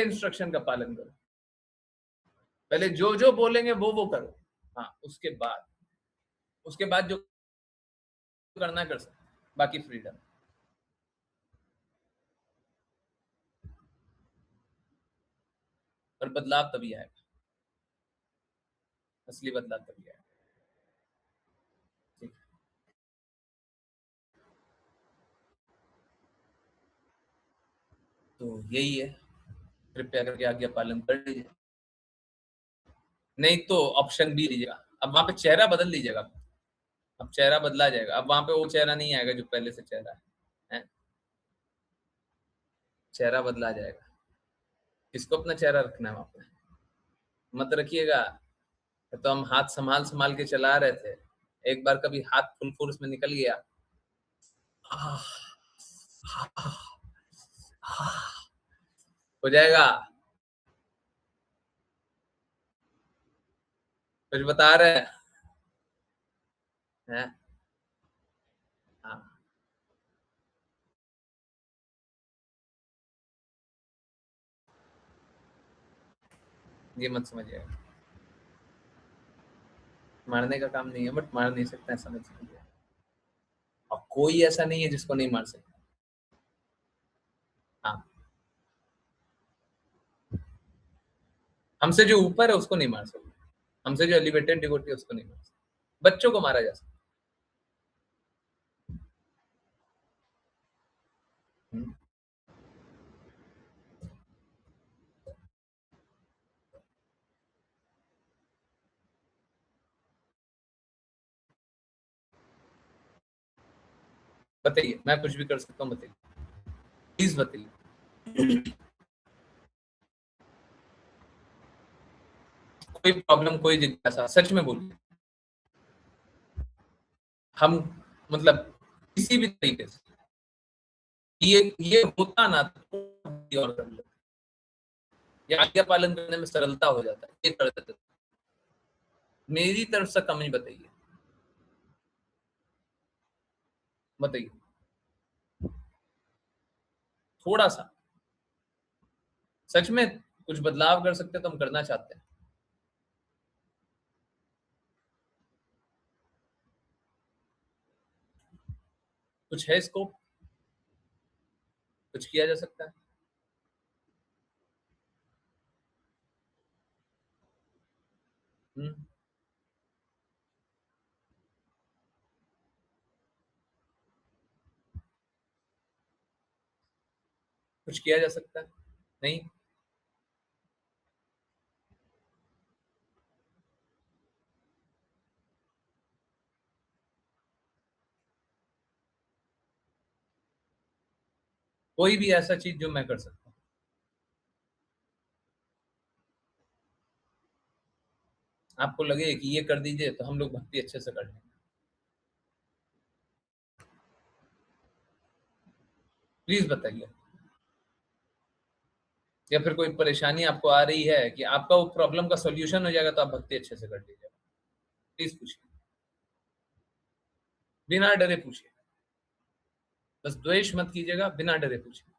इंस्ट्रक्शन का पालन करो, पहले जो जो बोलेंगे वो करो, हाँ उसके बाद जो करना कर सकते, बाकी फ्रीडम। पर बदलाव तभी आएगा, असली बदलाव तभी आएगा, ठीक है। तो यही है, कृपया करके आज्ञा पालन कर लीजिए, नहीं तो ऑप्शन बी लीजिएगा। अब वहां पे चेहरा बदल लीजिएगा, अब चेहरा बदला जाएगा, अब वहां पे वो चेहरा नहीं आएगा जो पहले से चेहरा है, चेहरा बदला जाएगा। किसको अपना चेहरा रखना है वहां पे, मत रखिएगा। तो हम हाथ संभाल संभाल के चला रहे थे, एक बार कभी हाथ फुल फोर्स में निकल गया, हो जाएगा, कुछ बता रहे हैं? हाँ, ये मत समझिएगा, मारने का काम नहीं है, बट मार नहीं सकते ऐसा मत समझिए। और कोई ऐसा नहीं है जिसको नहीं मार सकता, हाँ, हमसे जो ऊपर है उसको नहीं मार सकते, हमसे जो एलिवेटेड डिवोटी है उसको नहीं मार सकते, बच्चों को मारा जा सकता। बताइए, मैं कुछ भी कर सकता हूँ, बताइए, प्लीज बताइए। कोई प्रॉब्लम, कोई जिज्ञासा, सच में बोलिए। हम मतलब किसी भी तरीके से ये होता ना तो और कर लेते, ये आज्ञा पालन करने में सरलता हो जाता है, ये कर देते। मेरी तरफ से कमी बताइए, बताइए, थोड़ा सा सच में कुछ बदलाव कर सकते हैं तो हम करना चाहते हैं। कुछ है स्कोप, कुछ किया जा सकता है। हम्म, कुछ किया जा सकता है। नहीं, कोई भी ऐसा चीज जो मैं कर सकता हूँ। आपको लगे कि ये कर दीजिए तो हम लोग भक्ति अच्छे से कर लेंगे। प्लीज बताइए। या फिर कोई परेशानी आपको आ रही है कि आपका वो प्रॉब्लम का सॉल्यूशन हो जाएगा तो आप भक्ति अच्छे से कर लीजिएगा। प्लीज पूछिए, बिना डरे पूछिए। बस द्वेष मत कीजिएगा, बिना डरे पूछिए।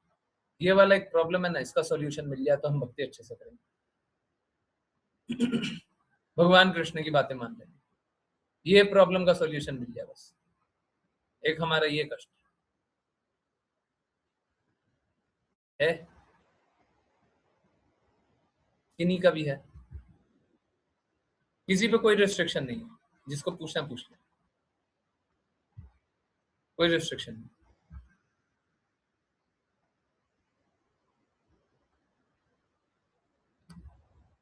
ये वाला एक प्रॉब्लम है ना, इसका सॉल्यूशन मिल जाए तो हम भक्ति अच्छे से करेंगे। भगवान कृष्ण की बातें मान लेंगे, ये प्रॉब्लम का सॉल्यूशन मिल जाए बस। एक हमारा ये कष्ट है, किन्हीं का भी है। किसी पे कोई रिस्ट्रिक्शन नहीं है, जिसको पूछना पूछ ले, कोई रिस्ट्रिक्शन नहीं।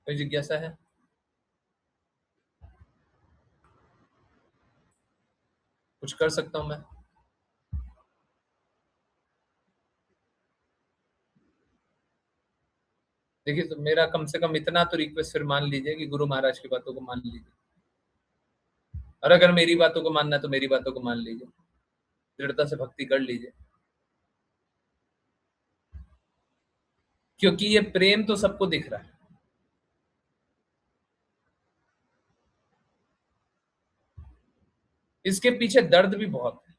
कोई जिज्ञासा है? कुछ कर सकता हूं मैं? देखिए, तो मेरा कम से कम इतना तो रिक्वेस्ट फिर मान लीजिए कि गुरु महाराज की बातों को मान लीजिए, और अगर मेरी बातों को मानना है तो मेरी बातों को मान लीजिए, दृढ़ता से भक्ति कर लीजिए, क्योंकि ये प्रेम तो सबको दिख रहा है। इसके पीछे दर्द भी बहुत है।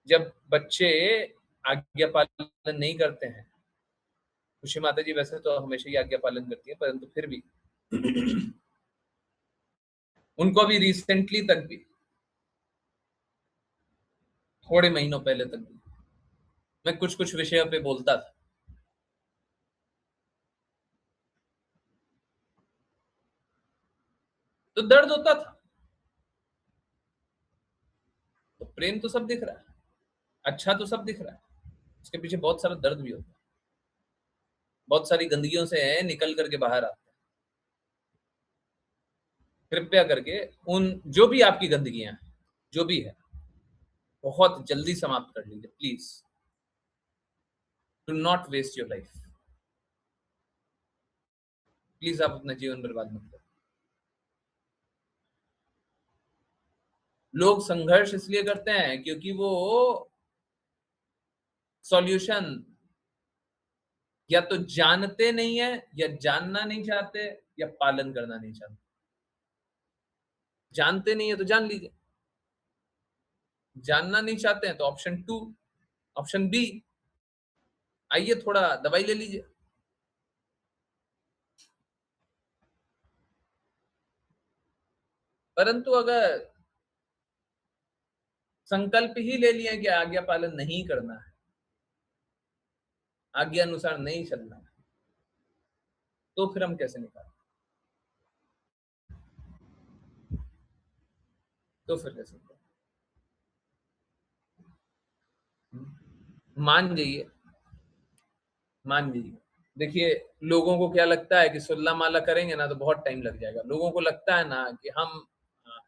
जब बच्चे आज्ञा पालन नहीं करते हैं, खुशी माता जी वैसे तो हमेशा ही आज्ञा पालन करती है, परंतु फिर भी उनको भी रिसेंटली तक भी, थोड़े महीनों पहले तक भी मैं कुछ कुछ विषयों पे बोलता था, तो दर्द होता था। तो प्रेम तो सब दिख रहा है, अच्छा तो सब दिख रहा है, उसके पीछे बहुत सारा दर्द भी होता है, बहुत सारी गंदगियों से निकल करके बाहर आता है। कृपया करके उन जो भी आपकी गंदगियां हैं, जो भी है, बहुत जल्दी समाप्त कर लीजिए please. Do not waste your life. Please आप अपना जीवन बर्बाद मत करो। लोग संघर्ष इसलिए करते हैं क्योंकि वो सॉल्यूशन या तो जानते नहीं है, या जानना नहीं चाहते, या पालन करना नहीं चाहते। जानते नहीं है तो जान लीजिए, जानना नहीं चाहते हैं तो ऑप्शन 2, ऑप्शन बी, आइए थोड़ा दवाई ले लीजिए। परंतु अगर संकल्प ही ले लिया कि आज्ञा पालन नहीं करना है, आज्ञा अनुसार नहीं चलना है, तो फिर हम कैसे निकालें? तो फिर कैसे निकालें? मान जाइए, मान जाइए। देखिए, लोगों को क्या लगता है कि सुल्ला माला करेंगे ना तो बहुत टाइम लग जाएगा। लोगों को लगता है ना कि हम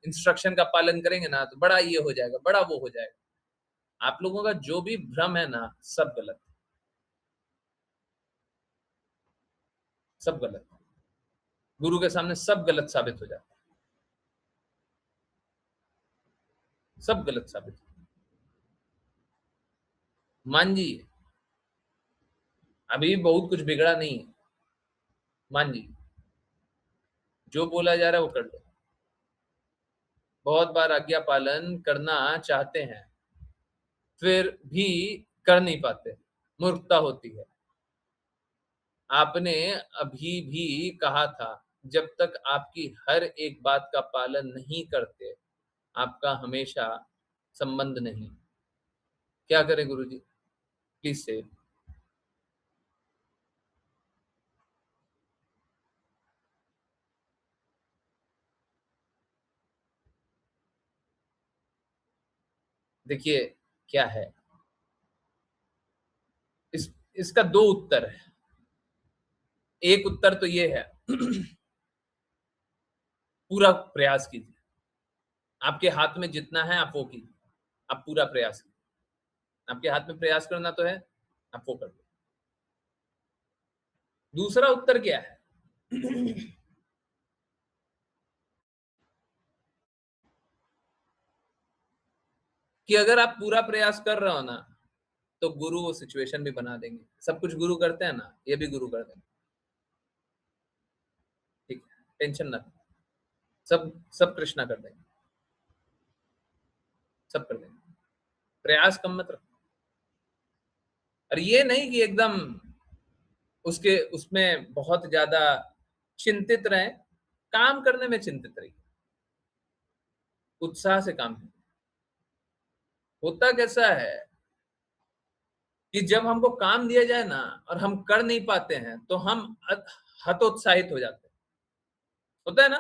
इंस्ट्रक्शन का पालन करेंगे ना तो बड़ा ये हो जाएगा, बड़ा वो हो जाएगा। आप लोगों का जो भी भ्रम है ना, सब गलत है, सब गलत है। गुरु के सामने सब गलत साबित हो जाता है, सब गलत साबित हो। मान जी, अभी बहुत कुछ बिगड़ा नहीं है। मान जी, जो बोला जा रहा है वो कर लो। बहुत बार आज्ञा पालन करना चाहते हैं, फिर भी कर नहीं पाते, मूर्खता होती है। आपने अभी भी कहा था, जब तक आपकी हर एक बात का पालन नहीं करते, आपका हमेशा संबंध नहीं। क्या करें गुरुजी? प्लीज से। देखिए क्या है, इसका दो उत्तर है। एक उत्तर तो ये है पूरा प्रयास कीजिए, आपके हाथ में जितना है आप वो कीजिए, आप पूरा प्रयास कीजिए। आपके हाथ में प्रयास करना तो है, आप वो कर दो। दूसरा उत्तर क्या है कि अगर आप पूरा प्रयास कर रहे हो ना, तो गुरु वो सिचुएशन भी बना देंगे। सब कुछ गुरु करते हैं ना, ये भी गुरु कर देंगे। ठीक है, टेंशन ना, सब सब कृष्णा कर देंगे, सब कर देंगे। प्रयास कम मत रखो। और ये नहीं कि एकदम उसमें बहुत ज्यादा चिंतित रहे, काम करने में चिंतित रहिए, उत्साह से काम कीजिए। होता कैसा है कि जब हमको काम दिया जाए ना और हम कर नहीं पाते हैं, तो हम हतोत्साहित हो जाते हैं। होता है ना,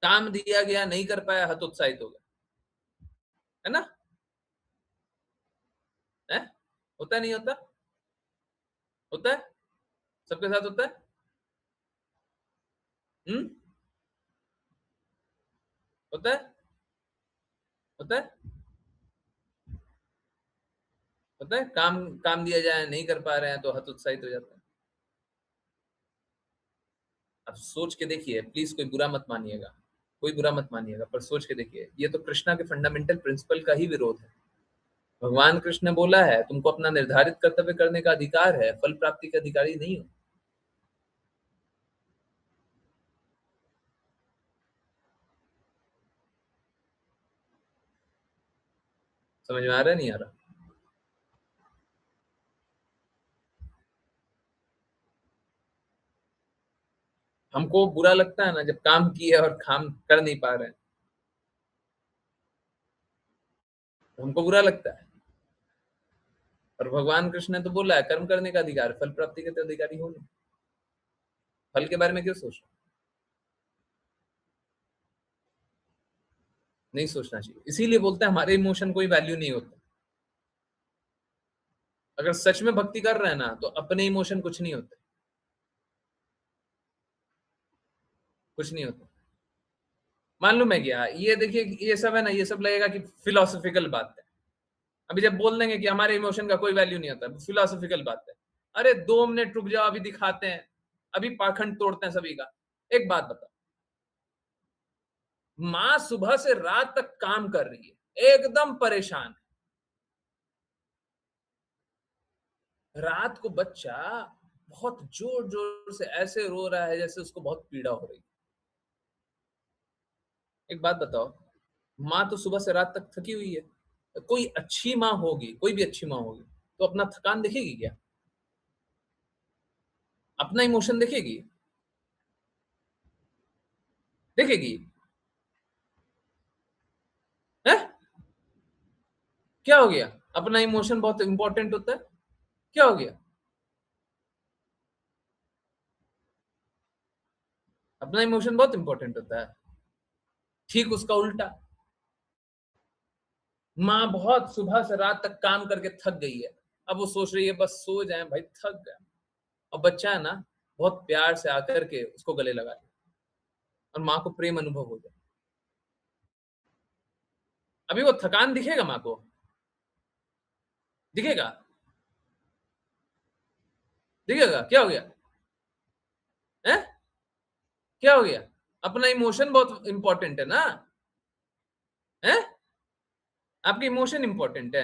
काम दिया गया, नहीं कर पाया, हतोत्साहित हो गया, है ना? है? होता है, नहीं होता? होता है, सबके साथ होता है। हम्म, होता है, होता है, होता है। काम काम दिया जाए, नहीं कर पा रहे हैं, तो हतोत्साहित हो जाते हैं। अब सोच के देखिए, प्लीज कोई बुरा मत मानिएगा, कोई बुरा मत मानिएगा, पर सोच के देखिए, ये तो कृष्णा के फंडामेंटल प्रिंसिपल का ही विरोध है। भगवान कृष्ण ने बोला है, तुमको अपना निर्धारित कर्तव्य करने का अधिकार है, फल प्राप्ति के अधिकारी नहीं हो। समझ में आ रहा है, नहीं आ रहा? हमको बुरा लगता है ना जब काम किए और काम कर नहीं पा रहे हैं, तो हमको बुरा लगता है। और भगवान कृष्ण ने तो बोला है, कर्म करने का अधिकार, फल प्राप्ति के तो अधिकारी हो नहीं। फल के बारे में क्यों सोच रहे? नहीं सोचना चाहिए। इसीलिए बोलते हैं हमारे इमोशन कोई वैल्यू नहीं होता। अगर सच में भक्ति कर रहे हैं ना, तो अपने इमोशन कुछ नहीं होते, कुछ नहीं होता। मालूम है क्या, ये देखिए, ये सब है ना, ये सब लगेगा कि फिलोसॉफिकल बात है। अभी जब बोल देंगे कि हमारे इमोशन का कोई वैल्यू नहीं होता, फिलोसॉफिकल बात है। अरे 2 मिनट रुक जाओ, अभी दिखाते हैं, अभी पाखंड तोड़ते हैं सभी का। एक बात बताओ, माँ सुबह से रात तक काम कर रही है, एकदम परेशान है। रात को बच्चा बहुत जोर जोर से ऐसे रो रहा है जैसे उसको बहुत पीड़ा हो रही है। एक बात बताओ, माँ तो सुबह से रात तक थकी हुई है। कोई अच्छी माँ होगी, कोई भी अच्छी माँ होगी, तो अपना थकान देखेगी क्या? अपना इमोशन देखेगी? देखेगी? है? क्या हो गया? अपना इमोशन बहुत इंपॉर्टेंट होता है? क्या हो गया? अपना इमोशन बहुत इंपॉर्टेंट होता है। ठीक उसका उल्टा, माँ बहुत सुबह से रात तक काम करके थक गई है, अब वो सोच रही है बस सो जाए भाई, थक गया। और बच्चा है ना, बहुत प्यार से आकर के उसको गले लगा ले और माँ को प्रेम अनुभव हो जाए। अभी वो थकान दिखेगा माँ को? दिखेगा? दिखेगा? क्या हो गया? है? क्या हो गया? अपना इमोशन बहुत इंपॉर्टेंट है ना? है? आपकी इमोशन इंपॉर्टेंट है।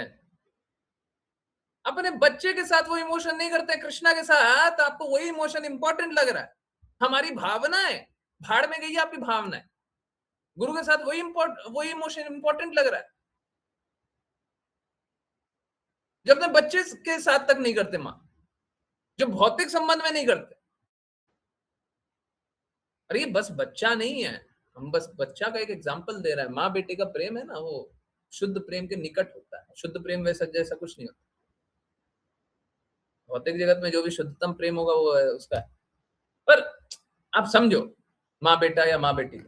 अपने बच्चे के साथ वो इमोशन नहीं करते, कृष्णा के साथ आपको वही इमोशन इंपॉर्टेंट लग रहा है। हमारी भावनाएं, भाड़ में गई है आपकी भावनाएं। गुरु के साथ वही इमोशन इंपॉर्टेंट लग रहा है जो अपने बच्चे के साथ तक नहीं करते माँ, जो भौतिक संबंध में नहीं करते। अरे ये बस बच्चा नहीं है, हम बस बच्चा का एक एग्जाम्पल दे रहे हैं। माँ बेटे का प्रेम है ना, वो शुद्ध प्रेम के निकट होता है। शुद्ध प्रेम वैसा जैसा कुछ नहीं होता। भौतिक जगत में जो भी शुद्धतम प्रेम होगा वो है उसका है। पर आप समझो, माँ बेटा या माँ बेटी,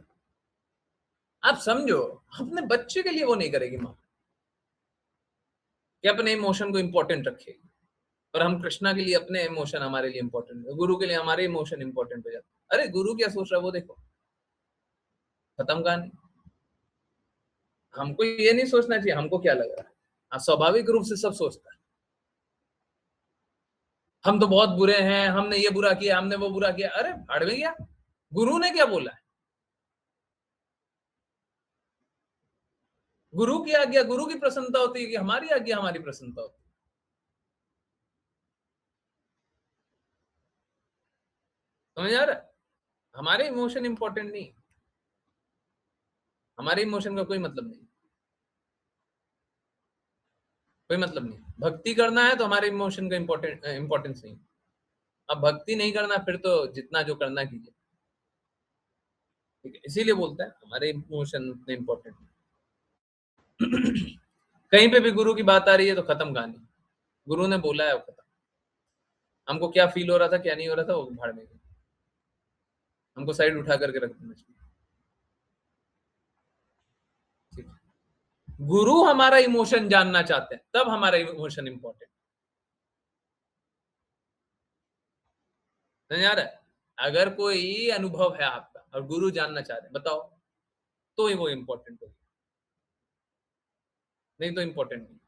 आप समझो अपने बच्चे के लिए वो नहीं करेगी माँ कि अपने इमोशन को इंपॉर्टेंट रखेगी। पर हम कृष्णा के लिए अपने इमोशन हमारे लिए इंपॉर्टेंट है, गुरु के लिए हमारे इमोशन इंपॉर्टेंट हो जाते। अरे गुरु क्या सोच रहा है वो देखो, खत्म कहानी। हमको ये नहीं सोचना चाहिए हमको क्या लग रहा है। हाँ, स्वाभाविक रूप से सब सोचता है हम तो बहुत बुरे हैं, हमने ये बुरा किया, हमने वो बुरा किया। अरे भाड़ में गया, गुरु ने क्या बोला है? गुरु की आज्ञा, गुरु की प्रसन्नता होती है कि हमारी आज्ञा हमारी प्रसन्नता होती है। समझ आ रहा है? हमारे इमोशन इंपॉर्टेंट नहीं, हमारे इमोशन का कोई मतलब नहीं, कोई मतलब नहीं। भक्ति करना है तो हमारे इमोशन का इंपॉर्टेंस नहीं। अब भक्ति नहीं करना फिर तो जितना जो करना कीजिए, ठीक है। इसीलिए बोलता है हमारे इमोशन उतने इंपॉर्टेंट कहीं पे भी गुरु की बात आ रही है तो खत्म कहानी। गुरु ने बोला है वो खत्म। हमको क्या फील हो रहा था क्या नहीं हो रहा था वो भाड़ में गया, हमको साइड उठा करके रख देना चाहिए। ठीक है। गुरु हमारा इमोशन जानना चाहते हैं तब हमारा इमोशन इंपॉर्टेंट। समझ आ रहा है? अगर कोई अनुभव है आपका और गुरु जानना चाह रहे हैं बताओ, तो ही वो इंपॉर्टेंट होगी, नहीं तो इंपॉर्टेंट नहीं।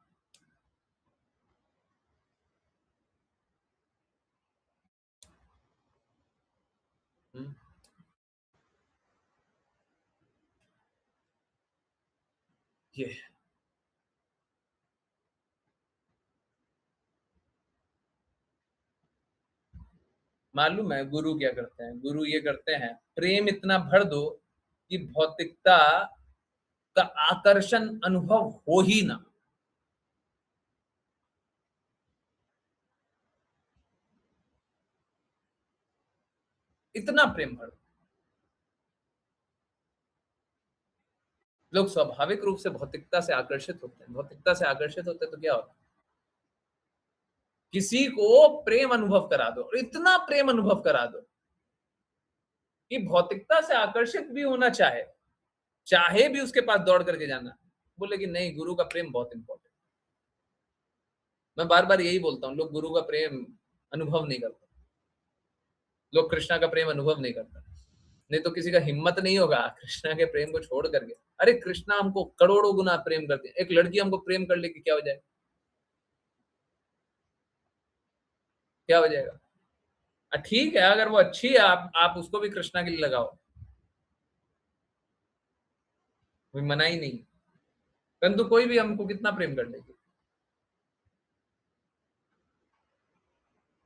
हम्म, ये मालूम है गुरु क्या करते हैं? गुरु ये करते हैं, प्रेम इतना भर दो कि भौतिकता का आकर्षण अनुभव हो ही ना। इतना प्रेम भर दो। लोग स्वाभाविक रूप से भौतिकता से आकर्षित होते हैं। भौतिकता से आकर्षित होते हैं तो क्या होता है? किसी को प्रेम अनुभव करा दो और इतना प्रेम अनुभव करा दो कि भौतिकता से आकर्षित भी होना चाहे, चाहे भी उसके पास दौड़ करके जाना, बोले कि नहीं गुरु का प्रेम बहुत इंपॉर्टेंट। मैं बार बार यही बोलता हूँ, लोग गुरु का प्रेम अनुभव नहीं करते, लोग कृष्णा का प्रेम अनुभव नहीं करते। नहीं तो किसी का हिम्मत नहीं होगा कृष्णा के प्रेम को छोड़ करके। अरे कृष्णा हमको करोड़ों गुना प्रेम करते हैं, एक लड़की हमको प्रेम कर लेगी क्या हो जाएगा? क्या हो जाएगा? ठीक है, अगर वो अच्छी है आप उसको भी कृष्णा के लिए लगाओ, कोई मना ही नहीं। परंतु कोई भी हमको कितना प्रेम कर लेगी?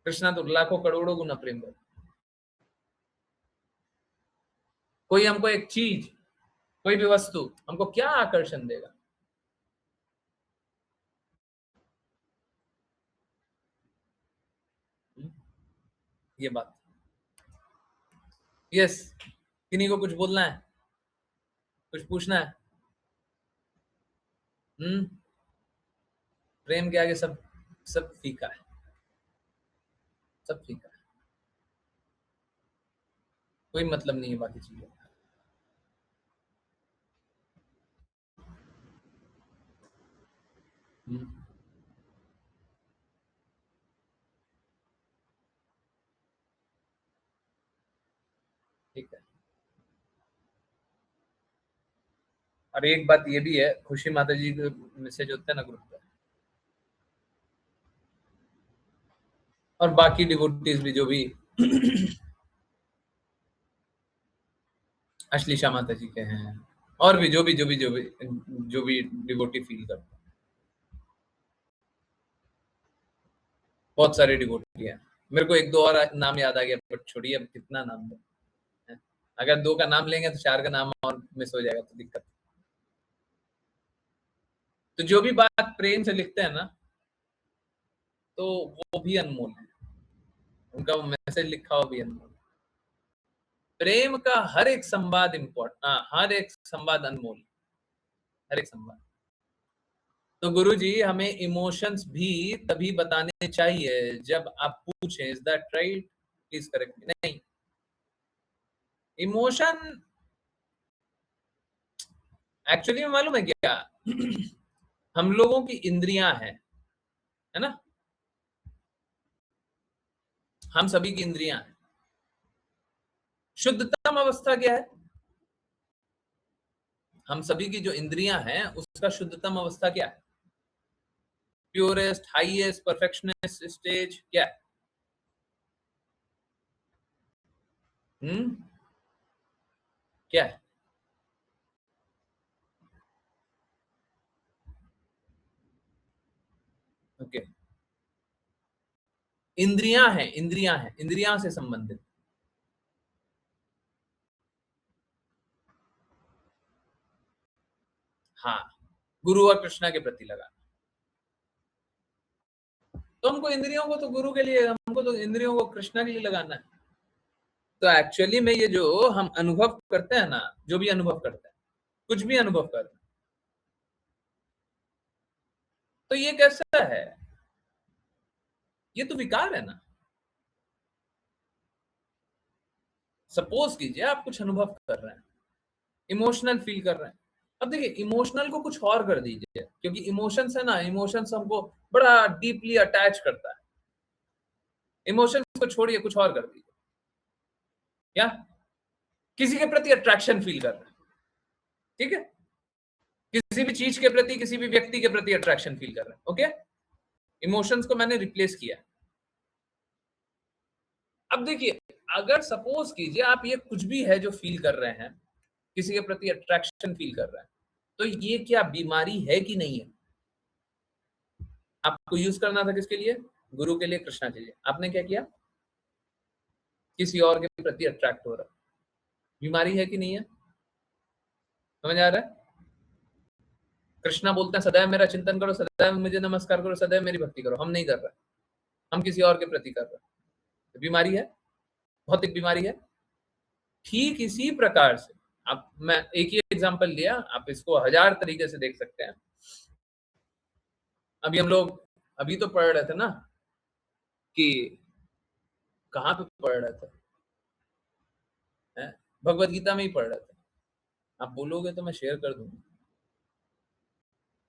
कृष्णा तो लाखों करोड़ों गुना प्रेम कर। कोई हमको एक चीज, कोई भी वस्तु हमको क्या आकर्षण देगा? ये बात। यस, किन्हीं को कुछ बोलना है, कुछ पूछना है? प्रेम के आगे सब सब फीका है, सब फीका है, कोई मतलब नहीं है बाकी चीजों का। हम्म, ठीक है। और एक बात ये भी है, खुशी माता जी के मैसेज होते हैं ना ग्रुप पे, और बाकी डिवोटीज भी जो भी अश्लीषा माता जी के हैं, और भी जो भी डिवोटी फील करते हैं, बहुत सारे डिवोटी हैं। मेरे को एक दो और नाम याद आ गया, बट छोड़िए अब कितना नाम है। अगर 2 का नाम लेंगे तो 4 का नाम और मिस हो जाएगा तो दिक्कत। तो जो भी बात प्रेम से लिखते हैं ना, तो वो भी अनमोल है, उनका वो मैसेज लिखा हुआ भी अनमोल। प्रेम का हर एक संवाद हर एक संवाद अनमोल, हर एक संवाद। तो गुरुजी हमें इमोशंस भी तभी बताने चाहिए जब आप पूछें is that right, please correct मी। नहीं, इमोशन एक्चुअली मालूम है क्या हम लोगों की इंद्रियां हैं, है ना, हम सभी की इंद्रियां हैं। शुद्धतम अवस्था क्या है? हम सभी की जो इंद्रियां हैं उसका शुद्धतम अवस्था क्या है? प्योरेस्ट, हाईएस्ट, परफेक्शनिस्ट स्टेज क्या है? क्या है? ओके, इंद्रियां हैं, इंद्रियां हैं, इंद्रियां से संबंधित। हाँ, गुरु और कृष्णा के प्रति लगा। तो हमको इंद्रियों को तो गुरु के लिए, हमको तो इंद्रियों को कृष्णा के लिए लगाना है। तो एक्चुअली में ये जो हम अनुभव करते हैं ना, जो भी अनुभव करते हैं, कुछ भी अनुभव करते हैं, तो ये कैसा है? ये तो विकार है ना। सपोज कीजिए आप कुछ अनुभव कर रहे हैं, इमोशनल फील कर रहे हैं। अब देखिए, इमोशनल को कुछ और कर दीजिए, क्योंकि इमोशंस है ना, इमोशंस हमको बड़ा डीपली अटैच करता है। इमोशंस को छोड़िए, कुछ और कर दीजिए। क्या? किसी के प्रति अट्रैक्शन फील कर रहे हैं, ठीक है, किसी भी चीज के प्रति, किसी भी व्यक्ति के प्रति अट्रैक्शन फील कर रहे हैं, ओके, इमोशंस को मैंने रिप्लेस किया। अब देखिए, अगर सपोज कीजिए आप ये कुछ भी है जो फील कर रहे हैं, किसी के प्रति अट्रैक्शन फील कर रहे हैं, तो ये क्या बीमारी है कि नहीं है? आपको यूज करना था किसके लिए? गुरु के लिए, कृष्णा के लिए। आपने क्या किया? किसी और के प्रति अट्रैक्ट हो रहा। बीमारी है कि नहीं है? समझ आ रहा है? कृष्णा बोलते हैं सदैव मेरा चिंतन करो, सदैव मुझे नमस्कार करो, सदैव मेरी भक्ति करो। हम नहीं कर रहे, हम किसी और के प्रति कर रहे हैं। बीमारी है, भौतिक बीमारी है। ठीक इसी प्रकार से आप, मैं एक ही एग्जांपल लिया, आप इसको 1000 तरीके से देख सकते हैं। अभी हम लोग अभी तो पढ़ रहे थे ना, कि कहाँ पे पढ़ रहे थे, भगवत गीता में ही पढ़ रहे थे। आप बोलोगे तो मैं शेयर कर दूंगा।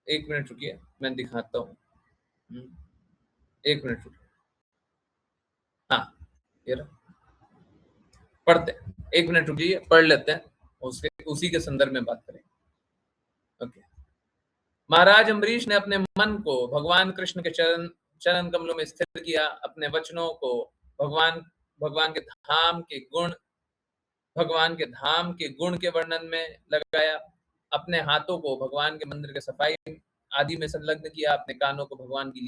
1 मिनट रुकिए, मैं दिखाता हूँ। 1 मिनट रुकिए। हाँ, ये रहा, पढ़ते हैं। 1 मिनट रुकिए, पढ़ लेते हैं, उसी के संदर्भ में बात करेंगे। ओके। महाराज अम्बरीश ने अपने मन को भगवान कृष्ण के चरण कमलों में स्थिर किया, अपने वचनों को भगवान भगवान के धाम के गुण भगवान के धाम के गुण के वर्णन में लगाया, अपने हाथों को भगवान के मंदिर के सफाई आदि में संलग्न किया, अपने कानों को भगवान की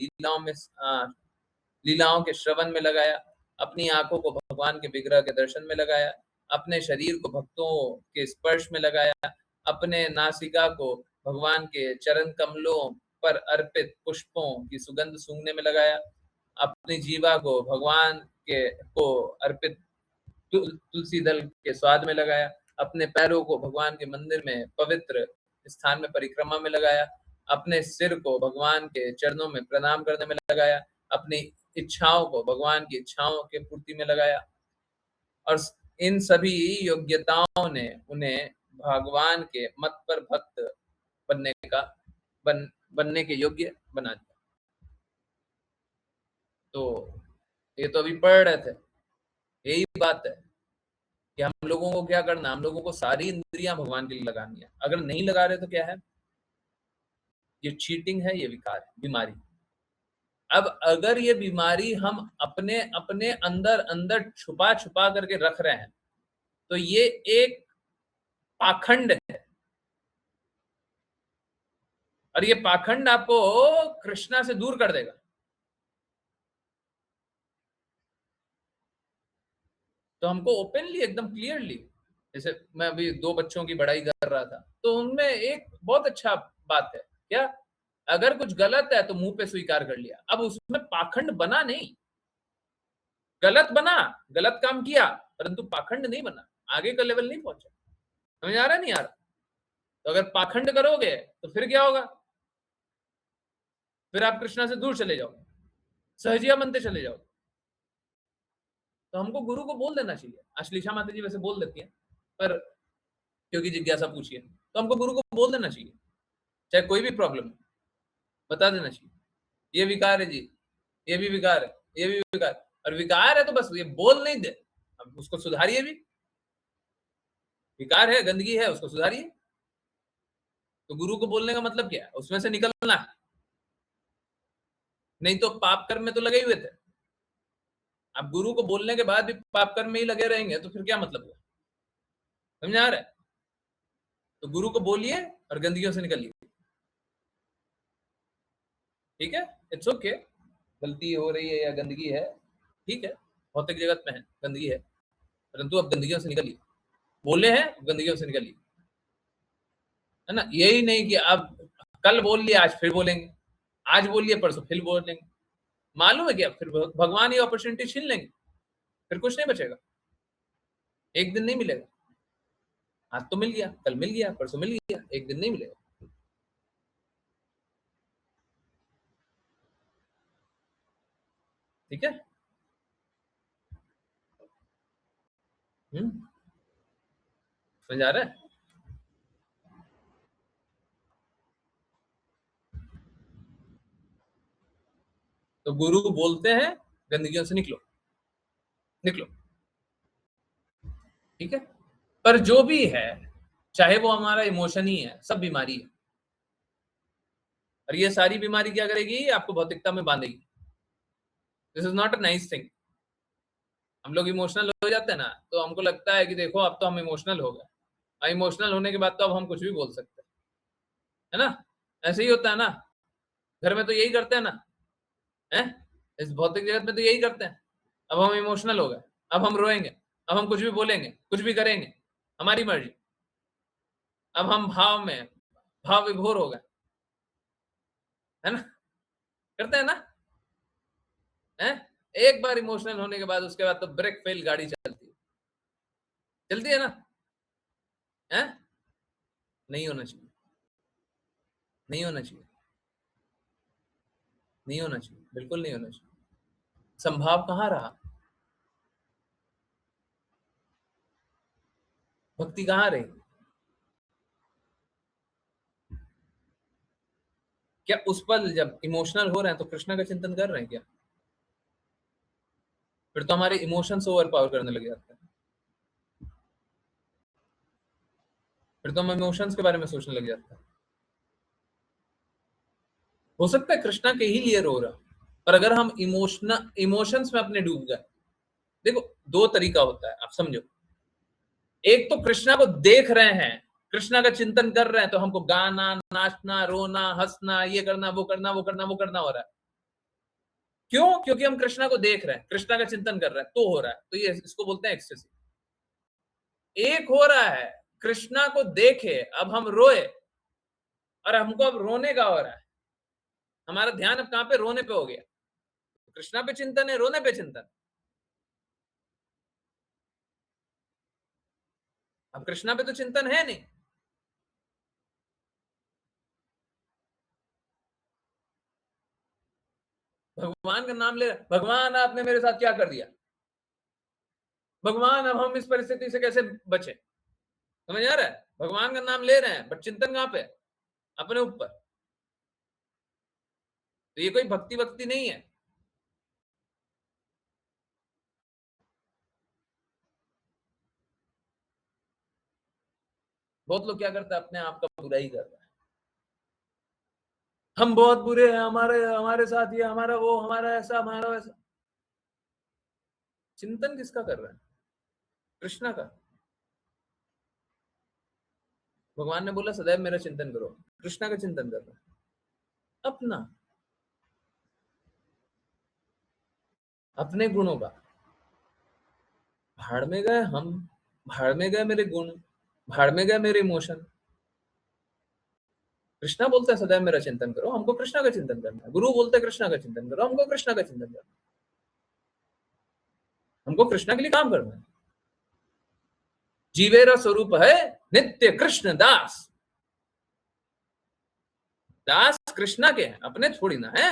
लीलाओं के श्रवण में लगाया, अपनी आंखों को भगवान के विग्रह के दर्शन में लगाया, अपने शरीर को भक्तों के स्पर्श में लगाया, अपने नासिका को भगवान के चरण कमलों पर अर्पित पुष्पों की सुगंध सूंघने में लगाया, अपनी जीवा को भगवान के को अर्पित तुलसी दल के स्वाद में लगाया, अपने पैरों को भगवान के मंदिर में पवित्र स्थान में परिक्रमा में लगाया, अपने सिर को भगवान के चरणों में प्रणाम करने में लगाया, अपनी इच्छाओं को भगवान की इच्छाओं के पूर्ति में लगाया, और इन सभी योग्यताओं ने उन्हें भगवान के मत पर भक्त बनने के योग्य बना दिया। तो ये तो अभी पढ़ रहे थे, यही बात है कि हम लोगों को क्या करना, हम लोगों को सारी इंद्रियां भगवान के लिए लगानी है। अगर नहीं लगा रहे तो क्या है? ये चीटिंग है, ये विकार है, बीमारी। अब अगर ये बीमारी हम अपने अपने अंदर अंदर छुपा छुपा करके रख रहे हैं, तो ये एक पाखंड है, और ये पाखंड आपको कृष्णा से दूर कर देगा। तो हमको ओपनली, एकदम क्लियरली जैसे मैं अभी 2 बच्चों की बड़ाई कर रहा था, तो उनमें एक बहुत अच्छा बात है, क्या? अगर कुछ गलत है तो मुँह पे स्वीकार कर लिया। अब उसमें पाखंड बना नहीं, गलत बना, गलत काम किया, परंतु पाखंड नहीं बना, आगे का लेवल नहीं पहुँचा। समझ आ रहा है, नहीं आ रहा? तो अगर पाखंड करोगे तो फिर क्या होगा? फिर आप कृष्णा से दूर चले जाओगे, सहजिया बनते चले जाओगे। तो हमको गुरु को बोल देना चाहिए। अश्लीषा माता जी वैसे बोल देती हैं, पर क्योंकि जिज्ञासा पूछी है, तो हमको गुरु को बोल देना चाहिए, चाहे कोई भी प्रॉब्लम हो, बता देना चाहिए, ये विकार है जी, ये भी विकार है, ये भी विकार है। और विकार है तो बस ये बोल नहीं दे, अब उसको सुधारिए भी। विकार है, गंदगी है, उसको सुधारिए। तो गुरु को बोलने का मतलब क्या है? उसमें से निकलना है, नहीं तो पाप कर्म में तो लगे हुए थे। अब गुरु को बोलने के बाद भी पाप कर्म में ही लगे रहेंगे तो फिर क्या मतलब हुआ? समझ आ रहा है? तो गुरु को बोलिए और गंदगियों से निकलिए। ठीक है, इट्स ओके, गलती हो रही है या गंदगी है, ठीक है, भौतिक जगत में है, गंदगी है, परंतु अब गंदगियों से निकलिए। बोले हैं, गंदगियों से निकलिए, है ना? यही नहीं कि अब कल बोल लिया, आज फिर बोलेंगे, आज बोल लिया, परसों फिर बोलेंगे। मालूम है क्या, फिर भगवान ये अपॉर्चुनिटी छीन लेंगे, फिर कुछ नहीं बचेगा, एक दिन नहीं मिलेगा। आज तो मिल गया, कल मिल गया, परसों मिल गया, एक दिन नहीं मिलेगा। ठीक है? समझ आ रहा है? तो गुरु बोलते हैं, गंदगियों से निकलो, निकलो। ठीक है? पर जो भी है, चाहे वो हमारा इमोशन ही है, सब बीमारी है। और ये सारी बीमारी क्या करेगी? आपको भौतिकता में बांधेगी। This is not a nice thing. हम लोग इमोशनल हो जाते हैं ना, तो हमको लगता है कि देखो अब तो हम इमोशनल हो गए, और इमोशनल होने के बाद तो अब हम कुछ भी बोल सकते हैं, है ना? ऐसे ही होता है ना, घर में तो यही करते हैं ना, है? इस भौतिक जगत में तो यही करते हैं। अब हम इमोशनल हो गए, अब हम रोएंगे, अब हम कुछ भी बोलेंगे, कुछ भी करेंगे, हमारी मर्जी। अब हम भाव में भाव विभोर हो गए, है ना? करते हैं ना, है? एक बार इमोशनल होने के बाद उसके बाद तो ब्रेक फेल गाड़ी चलती है ना, है? नहीं होना चाहिए, नहीं होना चाहिए, नहीं होना चाहिए, बिल्कुल नहीं होना चाहिए। संभाव कहाँ रहा? भक्ति कहाँ रही? क्या उस पल जब इमोशनल हो रहे हैं तो कृष्णा का चिंतन कर रहे हैं क्या? फिर तो हमारे इमोशंस ओवर पावर करने लग जाते हैं, फिर तो हम इमोशंस के बारे में सोचने लग जाते हैं। हो सकता है कृष्णा के ही लिए रो रहा, पर अगर हम इमोशंस में अपने डूब गए, देखो दो तरीका होता है, आप समझो। एक तो कृष्णा को देख रहे हैं, कृष्णा का चिंतन कर रहे हैं, तो हमको गाना, नाचना, रोना, हंसना, ये करना, वो करना, वो करना, वो करना हो रहा है। क्यों? क्योंकि हम कृष्णा को देख रहे हैं, कृष्णा का चिंतन कर रहे हैं, तो हो रहा है। तो ये इसको बोलते हैं एक्सटेसी। एक हो रहा है, कृष्णा को देखे अब हम रोए, और हमको अब रोने का हो रहा है, हमारा ध्यान अब कहां पे? रोने पे हो गया। कृष्णा पे चिंतन है, रोने पे चिंतन। अब कृष्णा पे तो चिंतन है नहीं, भगवान का नाम ले, भगवान आपने मेरे साथ क्या कर दिया, भगवान अब हम इस परिस्थिति से कैसे बचे। समझ आ रहा है? भगवान का नाम ले रहे हैं, बट चिंतन कहां पे? अपने ऊपर। तो ये कोई भक्ति भक्ति नहीं है। बहुत लोग क्या करते हैं, अपने आप का बुराई कर रहे हैं, हम बहुत बुरे हैं, हमारे हमारे साथ ये, हमारा वो, हमारा ऐसा, हमारा वैसा। चिंतन किसका कर रहे हैं? कृष्णा का। भगवान ने बोला सदैव मेरा चिंतन करो, कृष्णा का चिंतन कर रहे हैं, अपना, अपने गुणों का। भाड़ में गए हम, भाड़ में गए मेरे गुण, भाड़ में गए मेरे इमोशन। कृष्णा बोलता है सदैव मेरा चिंतन करो, हमको कृष्णा का चिंतन करना है। गुरु बोलते हैं कृष्णा का चिंतन करो, हमको कृष्णा का चिंतन करना है। हमको कृष्णा के लिए काम करना है। जीवेरा स्वरूप है नित्य कृष्ण दास। दास कृष्णा के हैं, अपने थोड़ी ना है।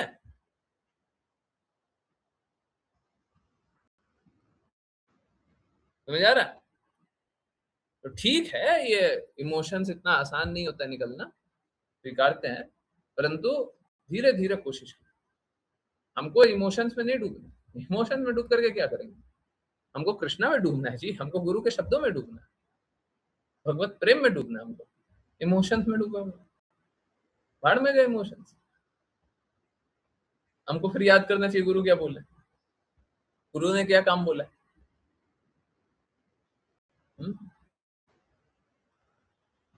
समझ आ रहा है? तो ठीक है, ये इमोशंस इतना आसान नहीं होता निकलना, स्वीकारते हैं, परंतु धीरे धीरे कोशिश करें। हमको इमोशंस में नहीं डूबना। इमोशन में डूब करके क्या करेंगे? हमको कृष्णा में डूबना है जी, हमको गुरु के शब्दों में डूबना है, भगवत प्रेम में डूबना है। हमको इमोशंस में डूबा भाड़ में गए इमोशंस। हमको फिर याद करना चाहिए गुरु क्या बोले, गुरु ने क्या काम बोला है।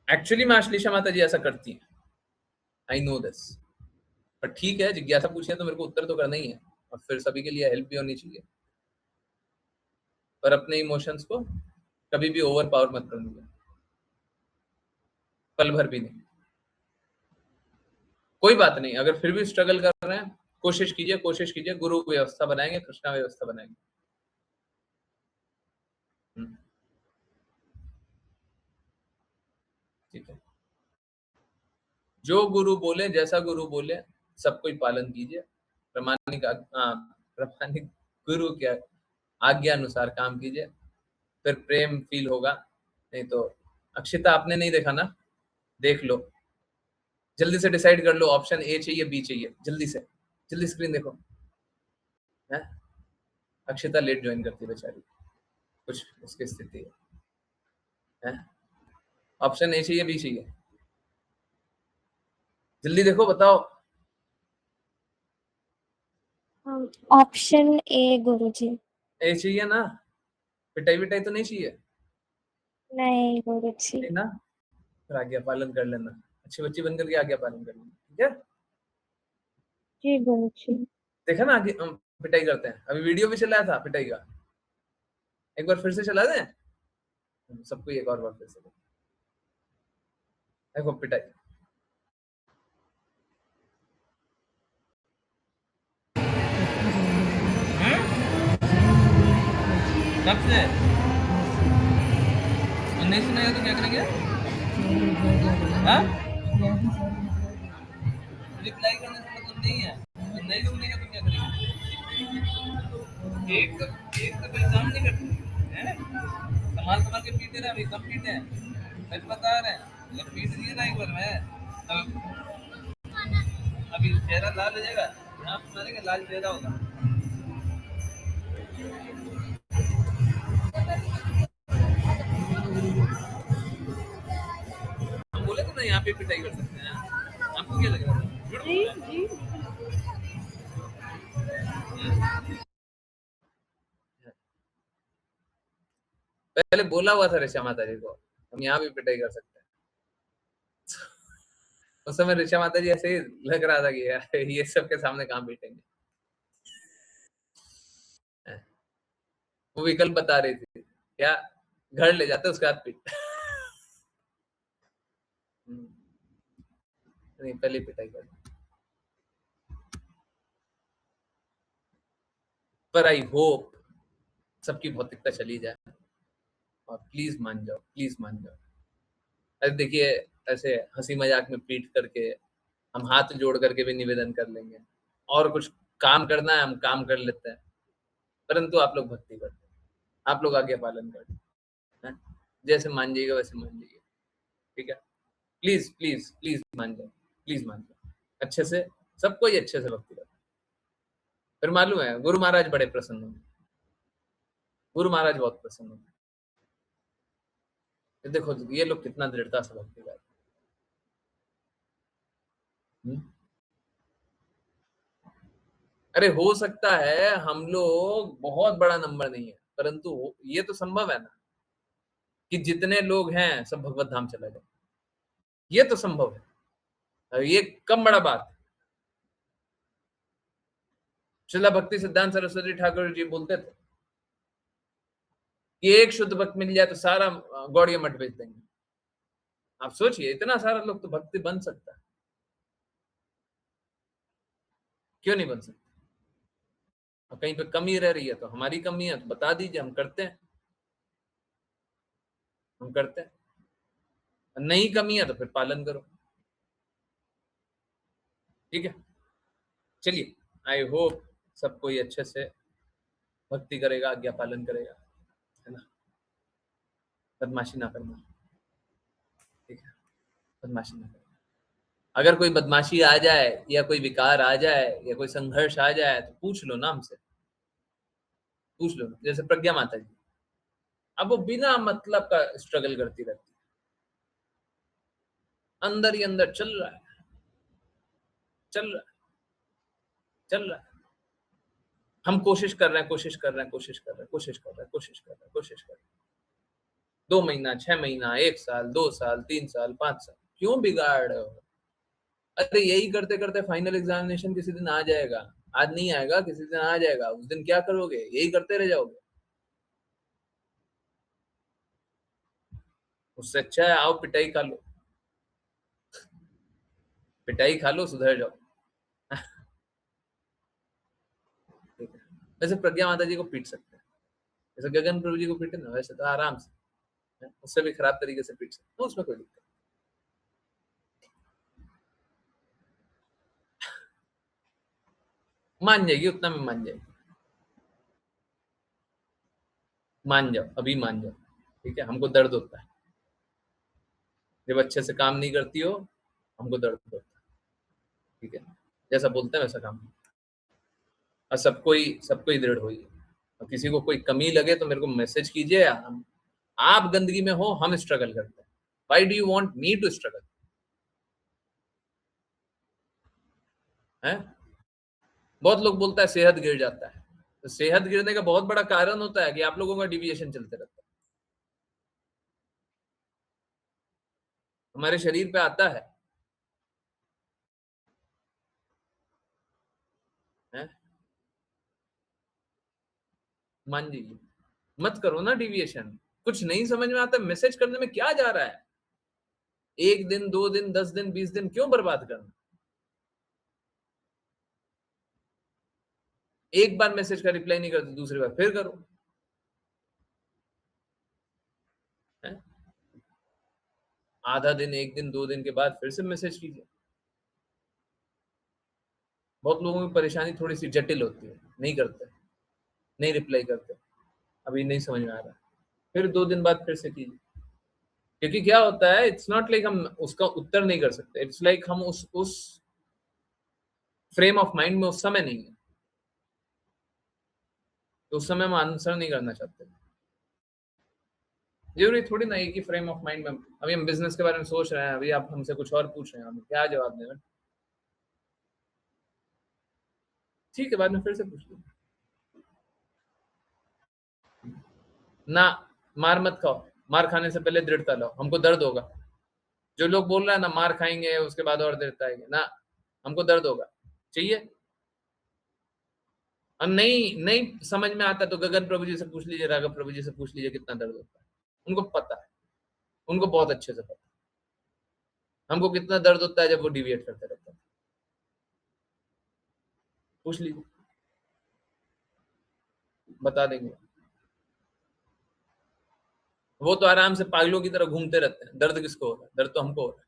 एक्चुअली में आश्लेषा माता जी ऐसा करती है, आई नो दिस, पर ठीक है, जिज्ञासा पूछी है तो मेरे को उत्तर तो करना ही है, और फिर सभी के लिए हेल्प भी होनी चाहिए। पर अपने इमोशंस को कभी भी ओवर पावर मत करने दो, पल भर भी नहीं। कोई बात नहीं, अगर फिर भी स्ट्रगल कर रहे हैं, कोशिश कीजिए, कोशिश कीजिए, गुरु व्यवस्था बनाएंगे, कृष्णा व्यवस्था बनाएंगे। ठीक है, जो गुरु बोले, जैसा गुरु बोले, सब कोई पालन कीजिए। प्रामाणिक गुरु के आज्ञा अनुसार काम कीजिए, फिर प्रेम फील होगा। नहीं तो अक्षिता आपने नहीं देखा ना, देख लो, जल्दी से डिसाइड कर लो, ऑप्शन ए चाहिए बी चाहिए, जल्दी से, जल्दी स्क्रीन देखो। है अक्षिता लेट ज्वाइन करती है बेचारी, कुछ उसकी स्थिति है। ऑप्शन ए चाहिए बी चाहिए, जल्दी देखो, बताओ। ऑप्शन ए गुरुजी। ए चाहिए ना, पिटाई विटाई तो नहीं चाहिए? नहीं गुरुजी। ठीक ना, फिर आज्ञा पालन कर लेना, अच्छी बच्ची बनकर के आज्ञा पालन कर लेना, ठीक है? जी गुरुजी। देखा ना, आगे हम पिटाई करते हैं। अभी वीडियो भी चलाया था पिटाई का, एक बार फिर से चला दें सबको, एक और बार फिर से देखो पिटाई। कब से नहीं सुनेगा तो क्या करेंगे? रिप्लाई करने से मतलब नहीं है, नहीं सुनेगा तो क्या करेंगे? एक तो एग्जाम नहीं करते हैं, संभाल के पीटे रहे, अभी कम पीटे हैं, सच बता रहे हैं, जब पीट दिए ना एक बार में, अभी चेहरा लाल हो जाएगा, यहाँ मारेंगे लाल चेहरा होगा। हम बोले तो ना यहाँ पे पिटाई कर सकते हैं, आपको क्या लग रहा है? जी जी पहले बोला हुआ था ऋषा माता जी को, हम यहाँ भी पिटाई कर सकते हैं। उस समय ऋषा माता जी ऐसे ही लग रहा था कि यार ये सबके सामने कहाँ पीटेंगे। वो विकल्प बता रही थी, क्या घर ले जाते उसके बाद पीट। नहीं, पहले पिटाई कर। पर आई होप सबकी भौतिकता चली जाए, और प्लीज मान जाओ, प्लीज मान जाओ। अरे देखिए, ऐसे हंसी मजाक में पीट करके हम हाथ जोड़ करके भी निवेदन कर लेंगे, और कुछ काम करना है हम काम कर लेते हैं, परंतु आप लोग भक्ति करते हैं, आप लोग आज्ञा पालन करते हैं, जैसे मान जाइएगा वैसे मान जाइए, ठीक है? प्लीज प्लीज प्लीज मान जाओ, प्लीज मान जाओ, अच्छे से, सबको ही अच्छे से भक्ति करते। फिर मालूम है गुरु महाराज बड़े प्रसन्न होंगे, गुरु महाराज बहुत प्रसन्न होंगे। देखो ये लोग कितना दृढ़ता से भक्ति करते हैं। अरे हो सकता है हम लोग बहुत बड़ा नंबर नहीं है, परंतु ये तो संभव है ना कि जितने लोग हैं सब भगवत धाम चला जाए, ये तो संभव है, ये कम बड़ा बात है। श्रीला भक्ति सिद्धांत सरस्वती ठाकुर जी बोलते थे, कि एक शुद्ध भक्त मिल जाए तो सारा गौड़िया मठ बेच देंगे। आप सोचिए, इतना सारा लोग तो भक्ति बन सकता है, क्यों नहीं बन सकता? और कहीं पे कमी रह रही है तो हमारी कमी है तो बता दीजिए, हम करते हैं, हम करते हैं। नहीं कमी है तो फिर पालन करो, ठीक है? चलिए, आई होप सब कोई अच्छे से भक्ति करेगा, आज्ञा पालन करेगा, है ना? बदमाशी ना करना, ठीक है? बदमाशी ना करना। अगर कोई बदमाशी आ जाए या कोई विकार आ जाए या कोई संघर्ष आ जाए तो पूछ लो ना हमसे, पूछ लो। जैसे प्रज्ञा माता जी, अब वो बिना मतलब का स्ट्रगल करती रहती है, अंदर ही अंदर चल रहा है, चल रहा है, चल रहा है। हम कोशिश कर रहे हैं, कोशिश कर रहे हैं, कोशिश कर रहे हैं, कोशिश कर रहे हैं, कोशिश कर रहे हैं, कोशिश कर रहे हैं। 2 महीना, 6 महीना, 1 साल, 2 साल, 3 साल, 5 साल, क्यों बिगाड़ रहे हो? अरे यही करते करते फाइनल एग्जामिनेशन किसी दिन आ जाएगा। आज नहीं आएगा, किसी दिन आ जाएगा। उस दिन क्या करोगे? यही करते रह जाओगे। उससे अच्छा है आओ पिटाई खा लो, पिटाई खा लो, सुधर जाओ। ठीक है? वैसे प्रज्ञा माता जी को पीट सकते हैं, जैसे गगन प्रभु जी को पीटे ना, वैसे तो आराम से, उससे भी खराब तरीके से पीट सकते हैं, उसमें कोई दिक्कत नहीं। मान जाएगी, उतना में मान जाएगी, मान जाओ, अभी मान जाओ, ठीक है? हमको दर्द होता है जब अच्छे से काम नहीं करती हो, हमको दर्द होता है, ठीक है? जैसा बोलते हैं वैसा काम, और सबको ही दृढ़ होइए। और किसी को कोई कमी लगे तो मेरे को मैसेज कीजिए। आप गंदगी में हो, हम स्ट्रगल करते हैं। Why do you want me to struggle? है? बहुत लोग बोलता है सेहत गिर जाता है, तो सेहत गिरने का बहुत बड़ा कारण होता है कि आप लोगों का डिविएशन चलते रहता है। हमारे शरीर पे आता है, है? मान लीजिए, मत करो ना डिविएशन। कुछ नहीं समझ में आता, मैसेज करने में क्या जा रहा है? 1 दिन, 2 दिन, 10 दिन, 20 दिन क्यों बर्बाद करना? एक बार मैसेज का रिप्लाई नहीं करते, दूसरी बार फिर करो, है? आधा दिन, 1 दिन, 2 दिन के बाद फिर से मैसेज कीजिए। बहुत लोगों की परेशानी थोड़ी सी जटिल होती है, नहीं करते, नहीं रिप्लाई करते, अभी नहीं समझ में आ रहा, फिर 2 दिन बाद फिर से कीजिए। क्योंकि क्या होता है, इट्स नॉट लाइक हम उसका उत्तर नहीं कर सकते, इट्स लाइक हम उस फ्रेम ऑफ माइंड में उस समय नहीं है, तो उस समय हम आंसर नहीं करना चाहते। जरूरी थोड़ी ना एक ही फ्रेम ऑफ माइंड में, अभी हम बिजनेस के बारे में सोच रहे हैं, अभी आप हमसे कुछ और पूछ रहे हैं, हम क्या जवाब दें? ठीक है, बाद में फिर से पूछ लीजिए ना। मार मत खाओ, मार खाने से पहले दृढ़ता लाओ, हमको दर्द होगा। जो लोग बोल रहे हैं ना मार खाएंगे उसके बाद और दृढ़ता आएगी ना, हमको दर्द होगा चाहिए। और नहीं नहीं समझ में आता तो गगन प्रभु जी से पूछ लीजिए, राघव प्रभु जी से पूछ लीजिए कितना दर्द होता है, उनको पता है, उनको बहुत अच्छे से पता है हमको कितना दर्द होता है जब वो डिविएट करते रहते हैं। पूछ लीजिए, बता देंगे। वो तो आराम से पागलों की तरह घूमते रहते हैं, दर्द किसको हो रहा है? दर्द तो हमको हो रहा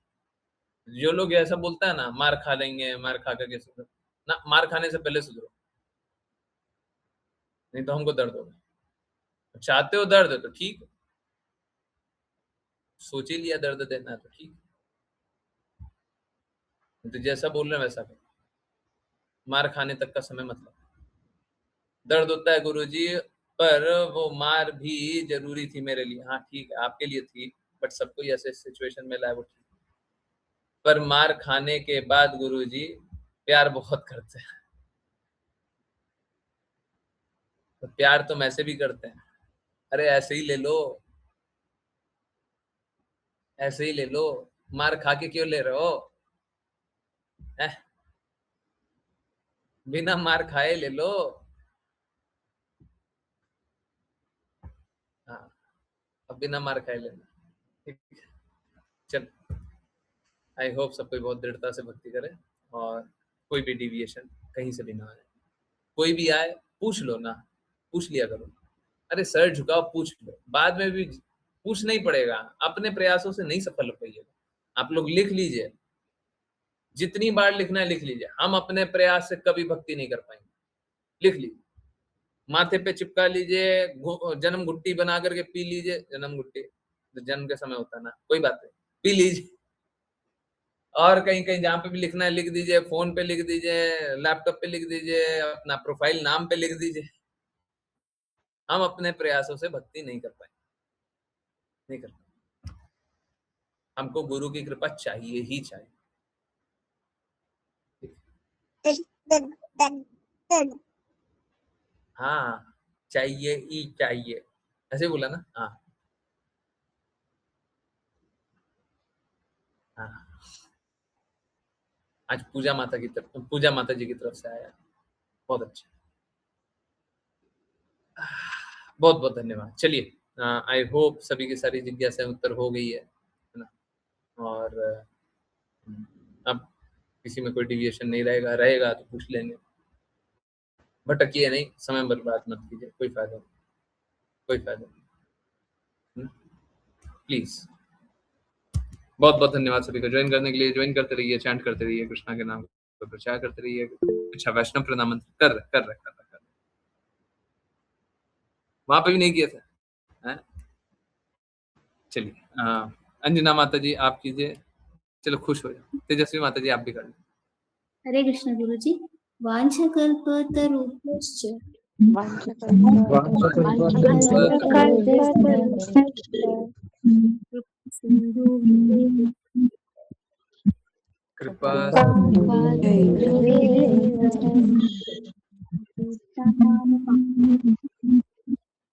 है। जो लोग ऐसा बोलता है ना मार खा लेंगे, मार खा करके सुधरो ना, मार खाने से पहले सुधरो, नहीं तो हमको दर्द होगा। चाहते हो दर्द तो ठीक है, सोच ही लिया दर्द देना है तो ठीक है, तो जैसा बोल रहे हैं वैसा करो, मार खाने तक का समय मतलब। दर्द होता है गुरुजी, पर वो मार भी जरूरी थी मेरे लिए। हाँ ठीक है, आपके लिए थी, बट सबको ऐसे सिचुएशन में लाए वो ठीक, पर मार खाने के बाद गुरुजी प्यार बहुत करते हैं। तो प्यार तुम ऐसे भी करते हैं, अरे ऐसे ही ले लो, ऐसे ही ले लो, मार खा के क्यों ले रहे हो? है? बिना मार खाए ले लो। हाँ, अब बिना मार खाए लेना, ठीक है। चल, आई होप सब कोई बहुत दृढ़ता से भक्ति करे और कोई भी डिविएशन कहीं से भी ना आए। कोई भी आए पूछ लो ना, पूछ लिया करो। अरे सर झुकाओ, पूछ लो, बाद में भी पूछना ही पड़ेगा। अपने प्रयासों से नहीं सफल हो पाइएगा। आप लोग लिख लीजिए, जितनी बार लिखना है लिख लीजिए। हम अपने प्रयास से कभी भक्ति नहीं कर पाएंगे। लिख लीजिए, माथे पे चिपका लीजिए, जन्म घुट्टी बना करके पी लीजिए। जन्म घुट्टी तो जन्म के समय होता है ना, कोई बात नहीं, पी लीजिए। और कहीं कहीं जहाँ पे भी लिखना है लिख दीजिए, फोन पे लिख दीजिए, लैपटॉप पे लिख दीजिए, अपना प्रोफाइल नाम पे लिख दीजिए। हम अपने प्रयासों से भक्ति नहीं कर पाए, नहीं कर पाए। हमको गुरु की कृपा चाहिए ही चाहिए। हाँ, चाहिए ही चाहिए, ऐसे बोला ना। हाँ हाँ, आज पूजा माता की तरफ, पूजा माता जी की तरफ से आया, बहुत अच्छा, बहुत बहुत धन्यवाद। चलिए, आई होप सभी की सारी जिज्ञासाएं उत्तर हो गई है ना। और अब किसी में कोई डिविएशन नहीं रहेगा, रहेगा तो पूछ लेंगे। भटकिए नहीं, समय बर्बाद मत कीजिए, कोई फायदा नहीं, कोई फायदा नहीं, प्लीज। बहुत बहुत धन्यवाद सभी को ज्वाइन करने के लिए। ज्वाइन करते रहिए, चैंट करते रहिए, कृष्णा के नाम को प्रचार करते रहिए। अच्छा, वैष्णव प्रणाम मंत्र कर रहे वहां पे भी नहीं किया था। चलिए, अंजना माता जी आप कीजिए, चलो खुश हो जाओ। तेजस्वी माता जी आप भी कर लें। हरे कृष्ण गुरुजी। वाञ्छकल्पतरुभ्यश्च कृपा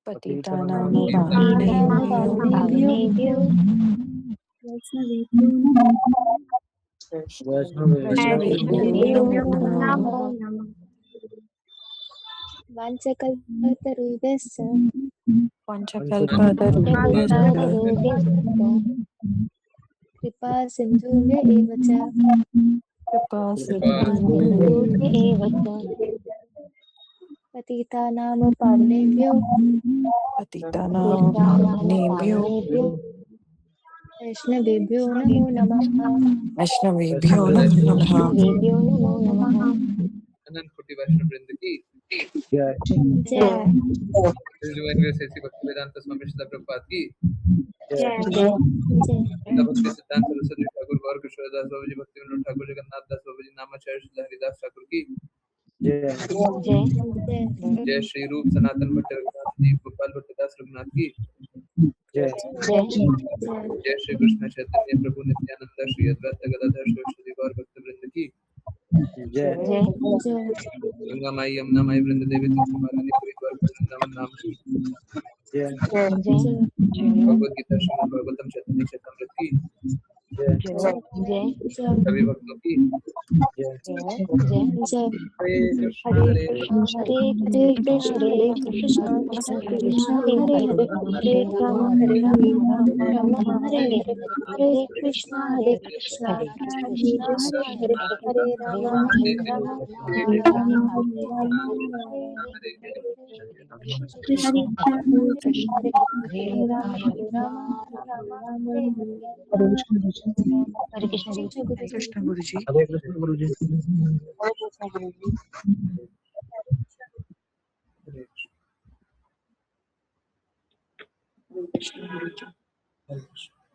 पतितानां पावनेभ्यो वैष्णवेभ्यो नमः। वैष्णवेभ्यो नमो नमः। वाञ्छकल्पतरुभ्यश्च कृपा सिन्धुभ्य एव च पतितानां पावनेभ्यो वैष्णवेभ्यो नमो नमः। अनंत कोटि वैष्णव वृंद की जय ऐसी भक्ति वेदांत स्वामी श्रील प्रभुपाद की जय भक्ति सिद्धांत सरस्वती ठाकुर गौर किशोरदास बाबू जी, भक्ति विनोद ठाकुर, जगन्नाथ दास बाबू जी, नामाचार्य श्री हरिदास ठाकुर की जय। श्री रूप सनातन भट्ट रघुनाथ जी, गोपाल भट्टदास रघुनाथ की जय श्री कृष्ण चैतन्य प्रभु नित्यानंद श्री अद्वैत गदाधर शिवश्री गौर भक्त वृंद की गंगा माई यमुना माई वृंद देवी तुलसी महारानी हरिद्वार वृंदावन नाम की भगवद गीता श्रीमद् भागवतम चैतन्य चैतामृत की सभी भक्तों की हरे कृष्ण हरे कृष्ण हरे कृष्ण कृष्ण कृष्ण हरे हरे राम राम हरे हरे कृष्ण कृष्ण हरे राम हरे हरे कृष्ण गुरु जी। हरे कृष्ण गुरुजी। हरे कृष्ण।